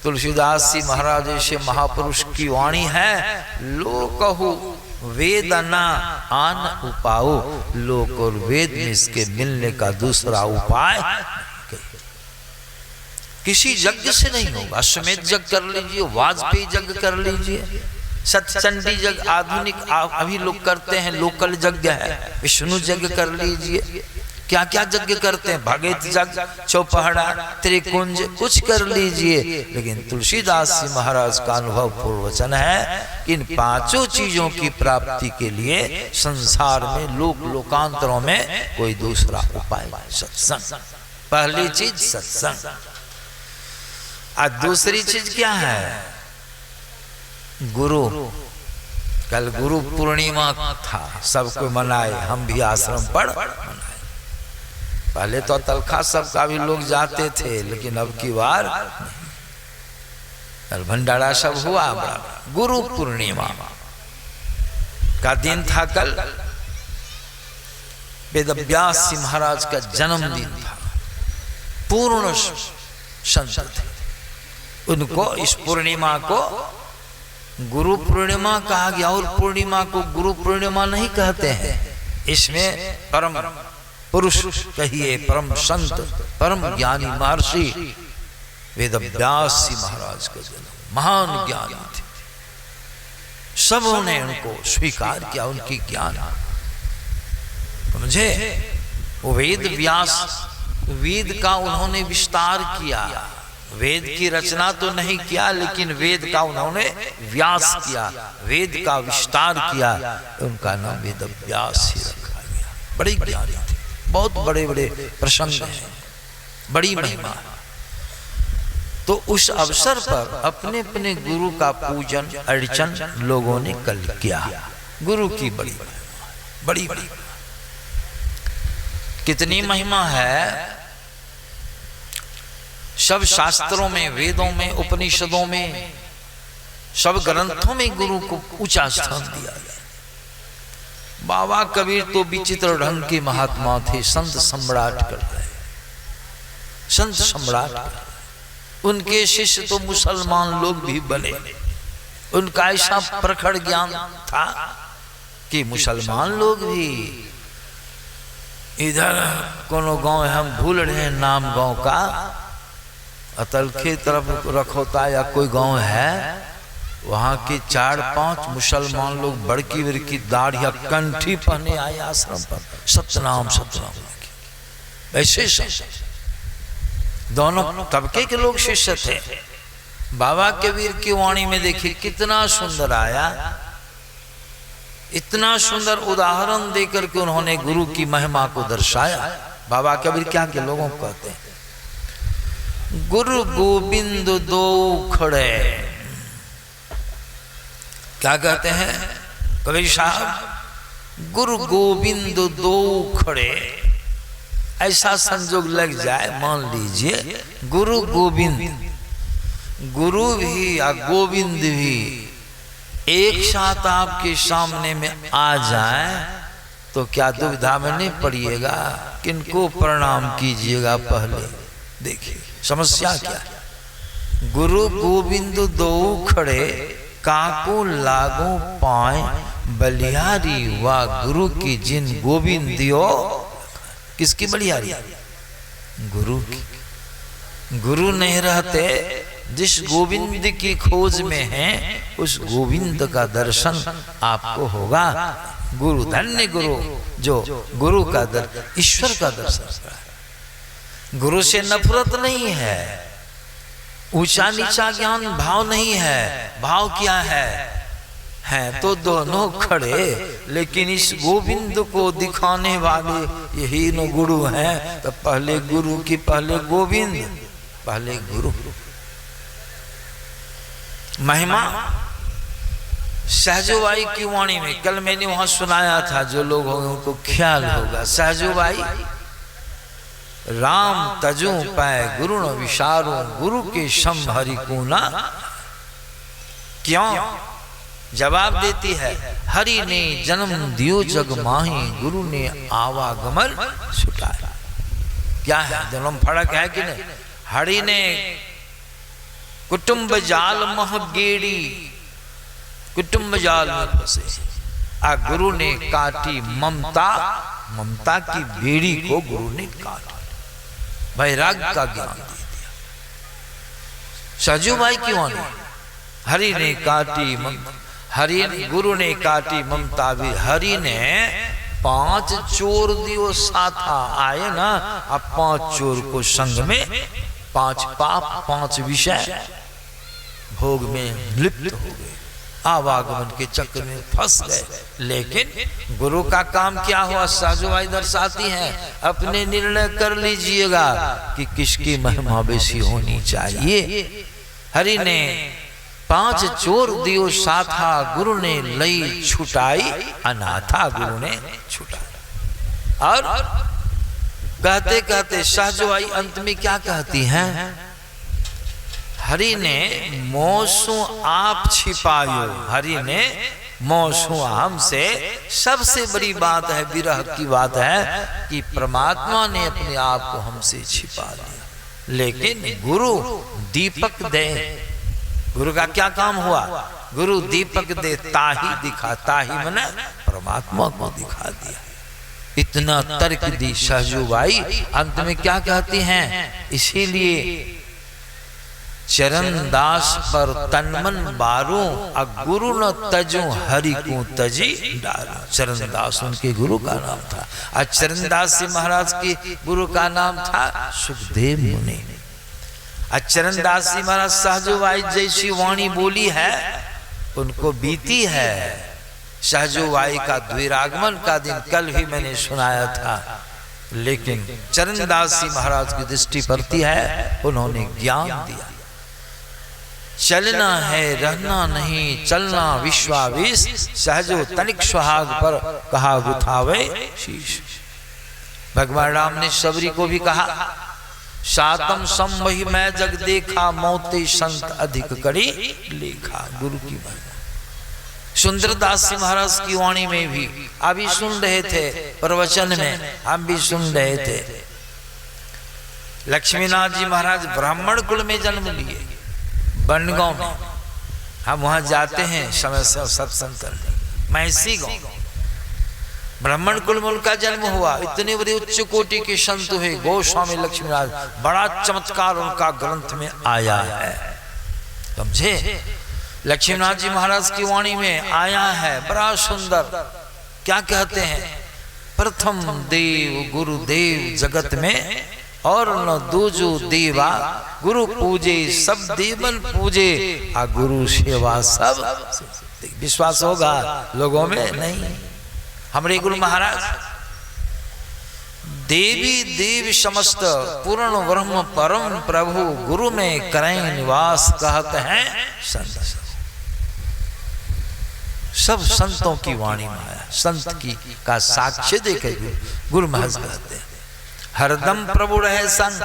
S1: तुलसीदास जी महाराज जैसे महापुरुष की वाणी है, लो कहू वेद ना आन उपाओ, लोक और वेद में इसके मिलने का दूसरा उपाय किसी यज्ञ से नहीं होगा। अश्वमेध यज्ञ कर लीजिए, वाजपेयी यज्ञ कर लीजिए, सतचंडी यज्ञ आधुनिक अभी लोग करते हैं, लोकल यज्ञ है, विष्णु यज्ञ कर लीजिए, क्या क्या यज्ञ करते हैं, भगत यज्ञ, चौपहरा, त्रिकुंज, कुछ कर लीजिए। लेकिन तुलसीदास जी महाराज का अनुभव पूर्वचन है कि इन पांचों चीजों की प्राप्ति के लिए संसार में लोकांतरों में कोई दूसरा उपाय नहीं। सत्संग पहली चीज, सत्संग। और दूसरी चीज क्या है? गुरु। कल गुरु पूर्णिमा था, सबको मनाए, हम भी आश्रम पर मनाए। पहले तो तलखा सबका भी लोग जाते थे, लेकिन अब की बार कल भंडारा सब हुआ। गुरु पूर्णिमा का दिन था कल। वेदव्यास जी महाराज का जन्मदिन था। पूर्ण संत थे, उनको इस पूर्णिमा को गुरु पूर्णिमा कहा गया। और पूर्णिमा को गुरु पूर्णिमा नहीं कहते हैं, इसमें परम पुरुष कहिए, परम संत, परम ज्ञानी महर्षि वेदव्यास जी महाराज का जन्म। महान ज्ञानी थे, सबों ने उनको स्वीकार किया, उनकी ज्ञान। मुझे वो वेद व्यास, वेद का उन्होंने विस्तार किया। वेद की रचना तो नहीं किया, लेकिन वेद का उन्होंने व्यास किया, वेद का विस्तार किया। उनका नाम वेदव्यास ही रखा गया। बड़े ज्ञानी थे, बहुत बड़े बड़े प्रसंग हैं, बड़ी महिमा। तो उस अवसर पर अपने अपने गुरु का पूजन अर्चन लोगों ने कल किया। गुरु की बड़ी बड़ी बड़ी कितनी महिमा है। सब शास्त्रों में, वेदों में, उपनिषदों में, सब ग्रंथों में गुरु को ऊंचा स्थान दिया गया। बाबा कबीर तो विचित्र ढंग के महात्मा थे, संत सम्राट कर रहे, संत सम्राट। उनके शिष्य तो मुसलमान लोग भी बने। उनका ऐसा प्रखर ज्ञान था कि मुसलमान लोग भी, इधर कोनो गांव हम भूल रहे हैं नाम गांव का, अतलखे तरफ रखोता या कोई गांव है, वहां के 4-5 मुसलमान लोग बड़की बड़की दाढ़िया कंठी पहने आए आश्रम पर, सतनाम सतनाम। ऐसे दोनों तबके के लोग शिष्य थे। बाबा कबीर की वाणी में देखिए कितना सुंदर आया, इतना सुंदर उदाहरण देकर के उन्होंने गुरु की महिमा को दर्शाया। बाबा कबीर क्या के लोगों को कहते हैं, गुरु गोविंद दो खड़े। क्या कहते हैं कबीर साहब? गुरु गोविंद दो खड़े। ऐसा संजोग लग जाए, मान लीजिए गुरु गोविंद, गुरु भी या गोविंद भी एक साथ आपके सामने में आ जाए तो क्या दुविधा में नहीं पड़िएगा? किनको प्रणाम कीजिएगा पहले? देखिए समस्या क्या है। गुरु गोविंद दो खड़े, काको लागो पाए बलिहारी, वा गुरु की जिन गोविंद दियो। किसकी बलिहारी? गुरु की। गुरु नहीं रहते, जिस गोविंद की खोज में हैं उस गोविंद का दर्शन आपको होगा। गुरु धन्य गुरु, जो गुरु का ईश्वर का दर्शन करा। गुरु से नफरत नहीं है, ऊंचा नीचा ज्ञान भाव नहीं है। भाव क्या है तो दोनों खड़े, लेकिन इस गोविंद को दिखाने वाले यही न गुरु हैं। तो पहले गुरु की पहले गोविंद, पहले गुरु। महिमा सहजोबाई की वाणी में कल मैंने वहां सुनाया था, जो लोग होंगे उनको ख्याल होगा। सहजोबाई, राम तजू पाए गुरु न विशारो, गुरु के सम हरि को ना। क्यों? जवाब देती है, हरि ने जन्म दियो जग माही, गुरु ने आवागमन छुटाया। क्या है? दोनों में फर्क है कि नहीं? हरि ने कुटुंब जाल मह गेड़ी, कुटुंब जाल में फंसे। आ गुरु ने काटी ममता, ममता की बेड़ी को गुरु ने काटा, वैराग्य का ज्ञान दे दिया। सहजू भाई क्यों आने? हरि ने काटी ममता, गुरु ने काटी ममता भी। हरि ने 5 चोर दियो साथा, आए ना अब 5 चोर को संग में, 5 पाप 5 विषय भोग में लिप्त हो गए, आवागमन के चक्र में फंस गए। लेकिन गुरु का काम क्या हुआ? साजू भाई दर्शाती हैं, अपने निर्णय कर लीजिएगा कि किसकी महिमा बेसी होनी चाहिए। हरि ने 5 चोर दियो साथा, गुरु ने लई छुटाई अनाथा, गुरु ने छुटाई। और कहते कहते सहजो आई अंत में क्या कहती हैं? हरि ने मोसु आप छिपायो, हरि ने मोसु हमसे। सबसे बड़ी बात है, विरह की बात है कि परमात्मा ने अपने आप को हमसे छिपा लिया। लेकिन गुरु दीपक दे, गुरु का क्या काम हुआ? गुरु दीपक दे ताही दिखा, ताही मने परमात्मा को दिखा दिया। इतना तर्क दी सहजू बाई, अंत में क्या कहती हैं? इसीलिए चरण दास पर तनमन बारू, गुरु न तजू हरि को तजी डारू। चरण दास उनके गुरु का नाम था। आज चरण दास जी महाराज के गुरु का नाम था सुखदेव मुनि। चरण दास जी महाराज सहजू बाई जैसी वाणी बोली है, उनको बीती है। सहजू बाई का द्विरागमन का दिन कल भी मैंने सुनाया था, लेकिन चरण दास जी महाराज की दृष्टि पड़ती है, उन्होंने ज्ञान दिया। चलना है रहना नहीं, चलना विश्वावेश, सहजो तनिक सुहाग पर कहा गुथावे शीश। भगवान राम ने सबरी को भी कहा, सातम संवही मैं जग देखा, मौते संत अधिक करी लेखा। गुरु की महिमा सुंदरदास जी महाराज की वाणी में भी अभी सुन रहे थे, प्रवचन में हम भी सुन रहे थे। लक्ष्मीनाथ जी महाराज ब्राह्मण कुल में जन्म लिए, बनगांव में। हम वहां जाते हैं समय से सत्संग करने, मैसी गांव। ब्राह्मण कुल में उनका जन्म हुआ। इतने बड़े उच्च कोटि के संत हुए गोस्वामी लक्ष्मीनाथ। बड़ा चमत्कार उनका ग्रंथ में आया है, समझे? लक्ष्मीनाथ जी महाराज की वाणी में आया है, बड़ा सुंदर। क्या कहते हैं? प्रथम देव गुरुदेव जगत में, और न दूजो देवा, गुरु पूजे सब देवन पूजे, आ गुरु सेवा सब। विश्वास होगा लोगों में? नहीं। हमारे गुरु महाराज देवी देव समस्त पूर्ण ब्रह्म परम प्रभु, गुरु में करें निवास कहते हैं संत। सब संतों की वाणी में आया, संत की का साक्ष्य देखे गुरु महज कहते हैं। हरदम प्रभु रहे संग,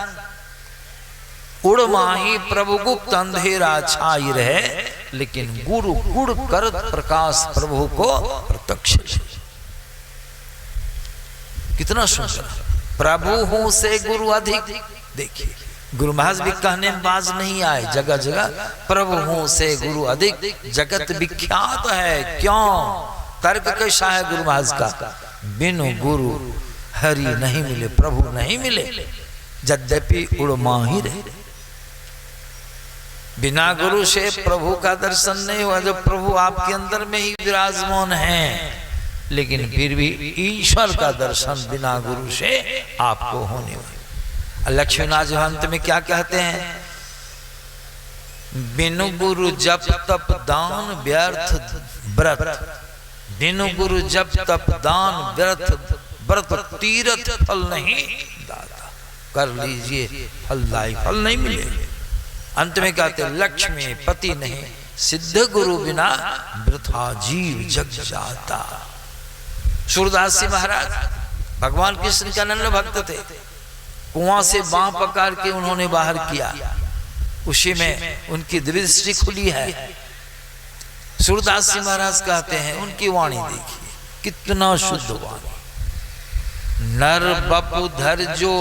S1: उड़ माही प्रभु गुप्त अंधेरा छाई रहे, लेकिन गुरु गुड़ करत प्रकाश प्रभु को प्रत्यक्ष। कितना सुंदर। प्रभु हूं से गुरु अधिक। देखिए गुरु महाराज भी कहने में बाज नहीं आए, जगह जगह प्रभु हूं से गुरु अधिक, जगत विख्यात है। क्यों? तर्क कैसा है गुरु महाराज का? बिनु गुरु हरि नहीं मिले, प्रभु नहीं मिले, यद्यपि उड़माही रहे। बिना गुरु से प्रभु का दर्शन नहीं हुआ। जब प्रभु आपके अंदर में ही विराजमान हैं, लेकिन फिर भी ईश्वर का दर्शन बिना गुरु से आपको होने वाला। लक्ष्मीनाथ जी अंत में क्या कहते हैं? बिनु गुरु जप तप दान व्यर्थ व्रत, बिनु गुरु जप तप दान व्यर्थ व्रत, तीर्थ फल नहीं दाता। कर लीजिए फलदायी, फल नहीं मिले। अंत में कहते हैं लक्ष्मी पति नहीं, सिद्ध गुरु बिना वृथा जीव जग जाता। सूरदास जी महाराज भगवान कृष्ण के अनन्य भक्त थे। कुआं से बांह पकड़ के उन्होंने बाहर किया, उसी में उनकी दृष्टि खुली है। सूरदास जी महाराज कहते हैं, उनकी वाणी देखिए कितना शुद्ध वाणी। नर बपु धर जो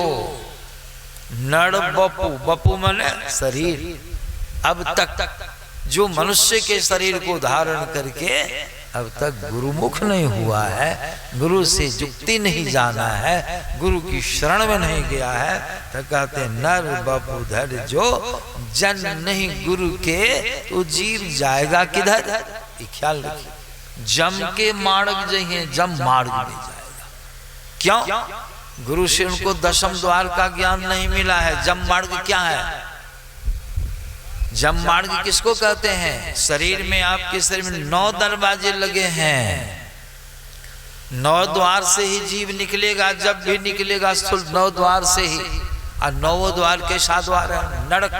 S1: नर बपू, बपू माने शरीर। अब तक जो मनुष्य के शरीर को धारण करके अब तक गुरुमुख नहीं हुआ है, गुरु से युक्ति नहीं जाना है, गुरु की शरण में नहीं गया है, तो कहते नर बपू धर जो जन नहीं गुरु के तो जीव जाएगा किधर। ये ख्याल रखिए, जम के मार्ग जइए, जम मार्ग में जाएगा। क्यों? गुरु से उनको दशम द्वार का ज्ञान नहीं मिला है। जम मार्ग क्या है? जम मार्ग किसको कहते हैं? शरीर में, आपके शरीर में 9 दरवाजे लगे हैं, 9 द्वार से ही जीव निकलेगा। जब भी निकलेगा स्थूल 9 द्वार से ही। और 9 द्वार के 7 द्वार है। नरक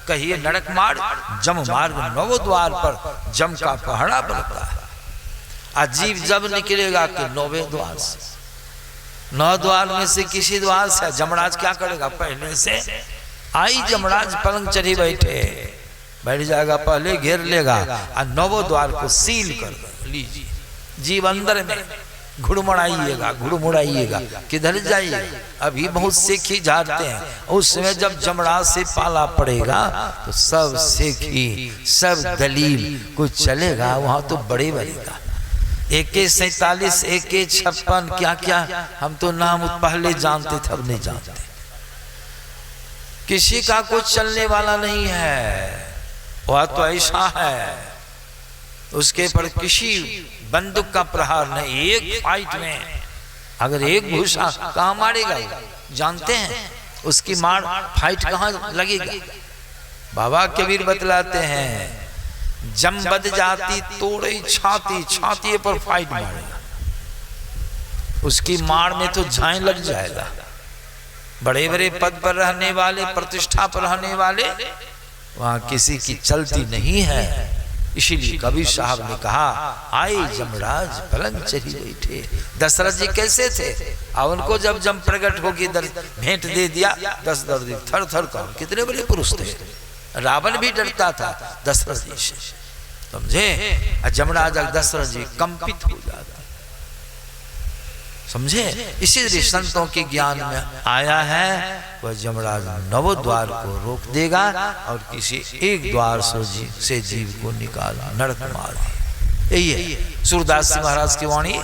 S1: कहिए नरक मार्ग, जम मार्ग 9 द्वार पर जम का पहरा पड़ता है। और जीव जब निकलेगा कि 9वें द्वार से, 9 द्वार में से किसी द्वार से। जमराज क्या करेगा? पहले से आई जमराज पलंग चढ़ी बैठे, बैठ जाएगा, पहले घेर लेगा और 9 द्वार को सील कर लीजिए। जीव अंदर में घुड़मुड़ाइएगा, घुड़मुड़ाइएगा, किधर जाइए? अभी बहुत सेखी झाड़ते हैं, उस समय जब जमराज से पाला पड़ेगा तो सब सेखी, सब दलील कुछ चलेगा, वहां तो बड़े बनेगा। AK-47, AK-56 क्या क्या, हम तो नाम पहले जानते थे, अब नहीं जानते। किसी का कुछ चलने वाला नहीं है। वह तो ऐसा है, उसके पर किसी बंदूक का प्रहार नहीं। एक फाइट में अगर एक घुसा कहाँ मारेगा? जानते हैं उसकी मार फाइट कहाँ लगेगा? बाबा कबीर बतलाते हैं, जम बद जाती तोड़े छाती, छाती पर फाइट मारेगा। उसकी मार में तो झाएं लग जाएगा। बड़े बड़े पद पर रहने वाले, प्रतिष्ठा पर रहने वाले, वहां किसी की चलती नहीं है। इसीलिए कबीर साहब ने कहा, आए जमराज पलंग चढ़ी बैठे। दशरथ जी कैसे थे? और उनको जब जम प्रकट होगी भेंट दे दिया, 10 दिन थर थर काम। कितने बड़े पुरुष थे। रावण भी डरता था दशरथ जी से, समझे? जमराज दशरथ जी कंपित हो जाता, समझे? इसीलिए संतों के ज्ञान में आया है, वह जमराज 9 द्वार को रोक देगा और किसी एक द्वार से जीव को निकाल नरक मार। यही है सूरदास जी महाराज की वाणी।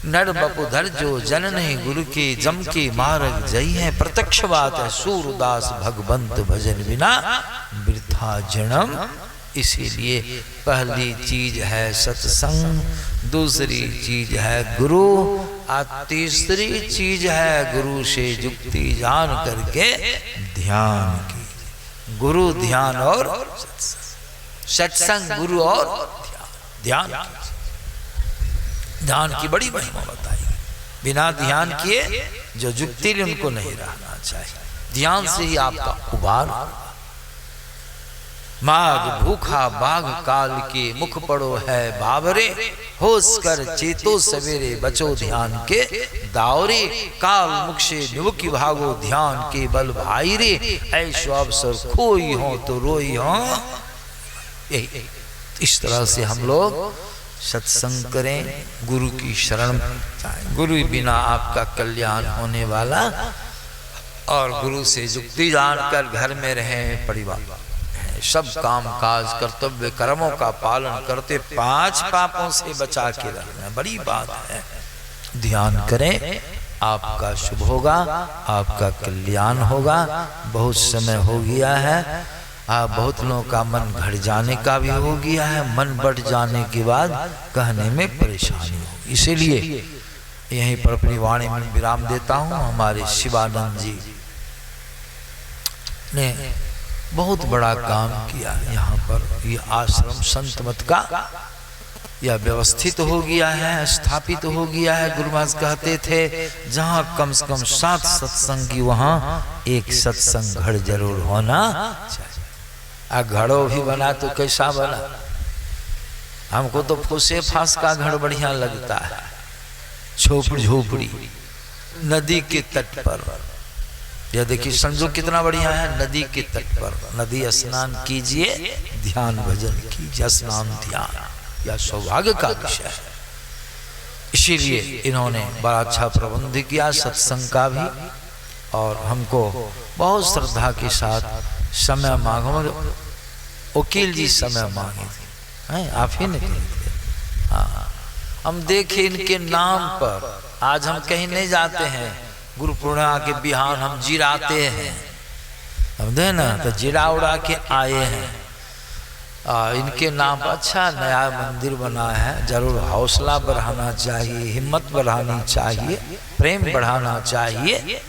S1: नर बपुधर जो जन नहीं गुरु के जम के मार्ग जई है। प्रत्यक्ष बात है, सूरदास भगवंत भजन बिना वृथा जन्म। इसीलिए पहली चीज है सत्संग, दूसरी चीज है गुरु, और तीसरी चीज है गुरु से युक्ति जान करके ध्यान की। गुरु ध्यान और सत्संग, सत्संग गुरु और ध्यान। ध्यान की बड़ी महिमा बताई। बिना ध्यान किए जो युक्ति उनको नहीं रहना चाहिए। ध्यान से ही आपका उबार। माघ भूखा बाघ काल के मुख पड़ो है बाबरे, होश कर चेतो सवेरे बचो ध्यान के दावरे। काल मुख से निवकी भागो ध्यान के बल भाई रे, ऐसो अवसर खोई हो तो रोई हो। यही इस तरह से हम लोग सत्संग करें, गुरु की शरण जाएं। गुरु बिना आपका कल्याण होने वाला। और गुरु से युक्ति जानकर घर में रहें, परिवार सब काम काज कर्तव्य कर्मों का पालन करते 5 पापों से बचा के रखना बड़ी बात है। ध्यान करें, आपका शुभ होगा, आपका कल्याण होगा। बहुत समय हो गया है, बहुत लोगों का मन घट जाने का भी हो गया है। मन बढ़ जाने के बाद कहने में परेशानी हो, इसीलिए यहीं पर अपनी वाणी में विराम देता हूँ। हमारे शिवानंद जी ने बहुत बड़ा काम किया यहाँ पर। ये आश्रम संत मत का यह व्यवस्थित हो गया है, स्थापित हो गया है। गुरु महाराज कहते थे, जहाँ कम से कम 7 सत्संग की वहाँ एक सत्संग घर जरूर होना चाहिए। घड़ो भी बना तो कैसा बना? हमको तो फूसे फांस का घर बढ़िया लगता है। झोपड़ी नदी के तट पर। यह देखिए संजोग कितना बढ़िया है। नदी के तट पर नदी स्नान कीजिए, ध्यान भजन कीजिए। स्नान ध्यान यह सौभाग्य का विषय है। इसीलिए इन्होंने बड़ा अच्छा प्रबंध किया सत्संग का भी। और हमको बहुत श्रद्धा के साथ समय मांगो। वकील जी समय मांगे थे, हैं आप ही ने कहे थे। हाँ, हम देखे इनके नाम पर आज हम कहीं नहीं जाते हैं, गुरु पूर्णिमा के बिहान हम जिराते हैं, समझे ना, तो जिरा उड़ा के आए हैं। इनके नाम पर अच्छा नया मंदिर बना है, जरूर हौसला बढ़ाना चाहिए, हिम्मत बढ़ानी चाहिए, प्रेम बढ़ाना चाहिए।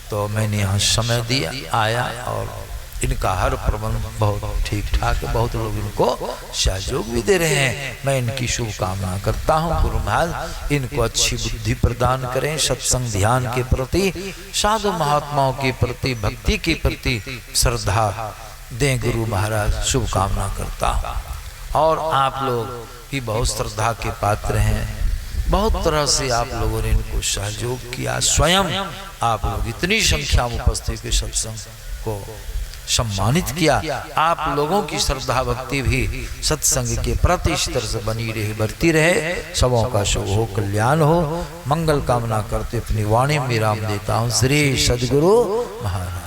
S1: तो मैंने यहाँ समय दिया, आया, और इनका हर प्रबंध बहुत ठीक ठाक है, बहुत लोग इनको सहयोग भी दे रहे हैं। मैं इनकी शुभकामना करता हूँ, गुरु महाराज इनको अच्छी बुद्धि प्रदान करें, सत्संग ध्यान के प्रति, साधु महात्माओं के प्रति, भक्ति के प्रति श्रद्धा दें, गुरु महाराज शुभकामना करता हूँ। और आप लोग भी बहुत श्रद्धा के पात्र हैं, बहुत तरह से आप लोगों ने इनको सहयोग किया, स्वयं आप लोग इतनी संख्या में उपस्थित के सत्संग को सम्मानित किया। आप लोगों की श्रद्धा भक्ति भी सत्संग के प्रति इस तरह से बनी रहे, बढ़ती रहे, सबों का शुभ हो, कल्याण हो, मंगल कामना करते अपनी वाणी में विराम देता हूँ। श्री सद्गुरु महाराज।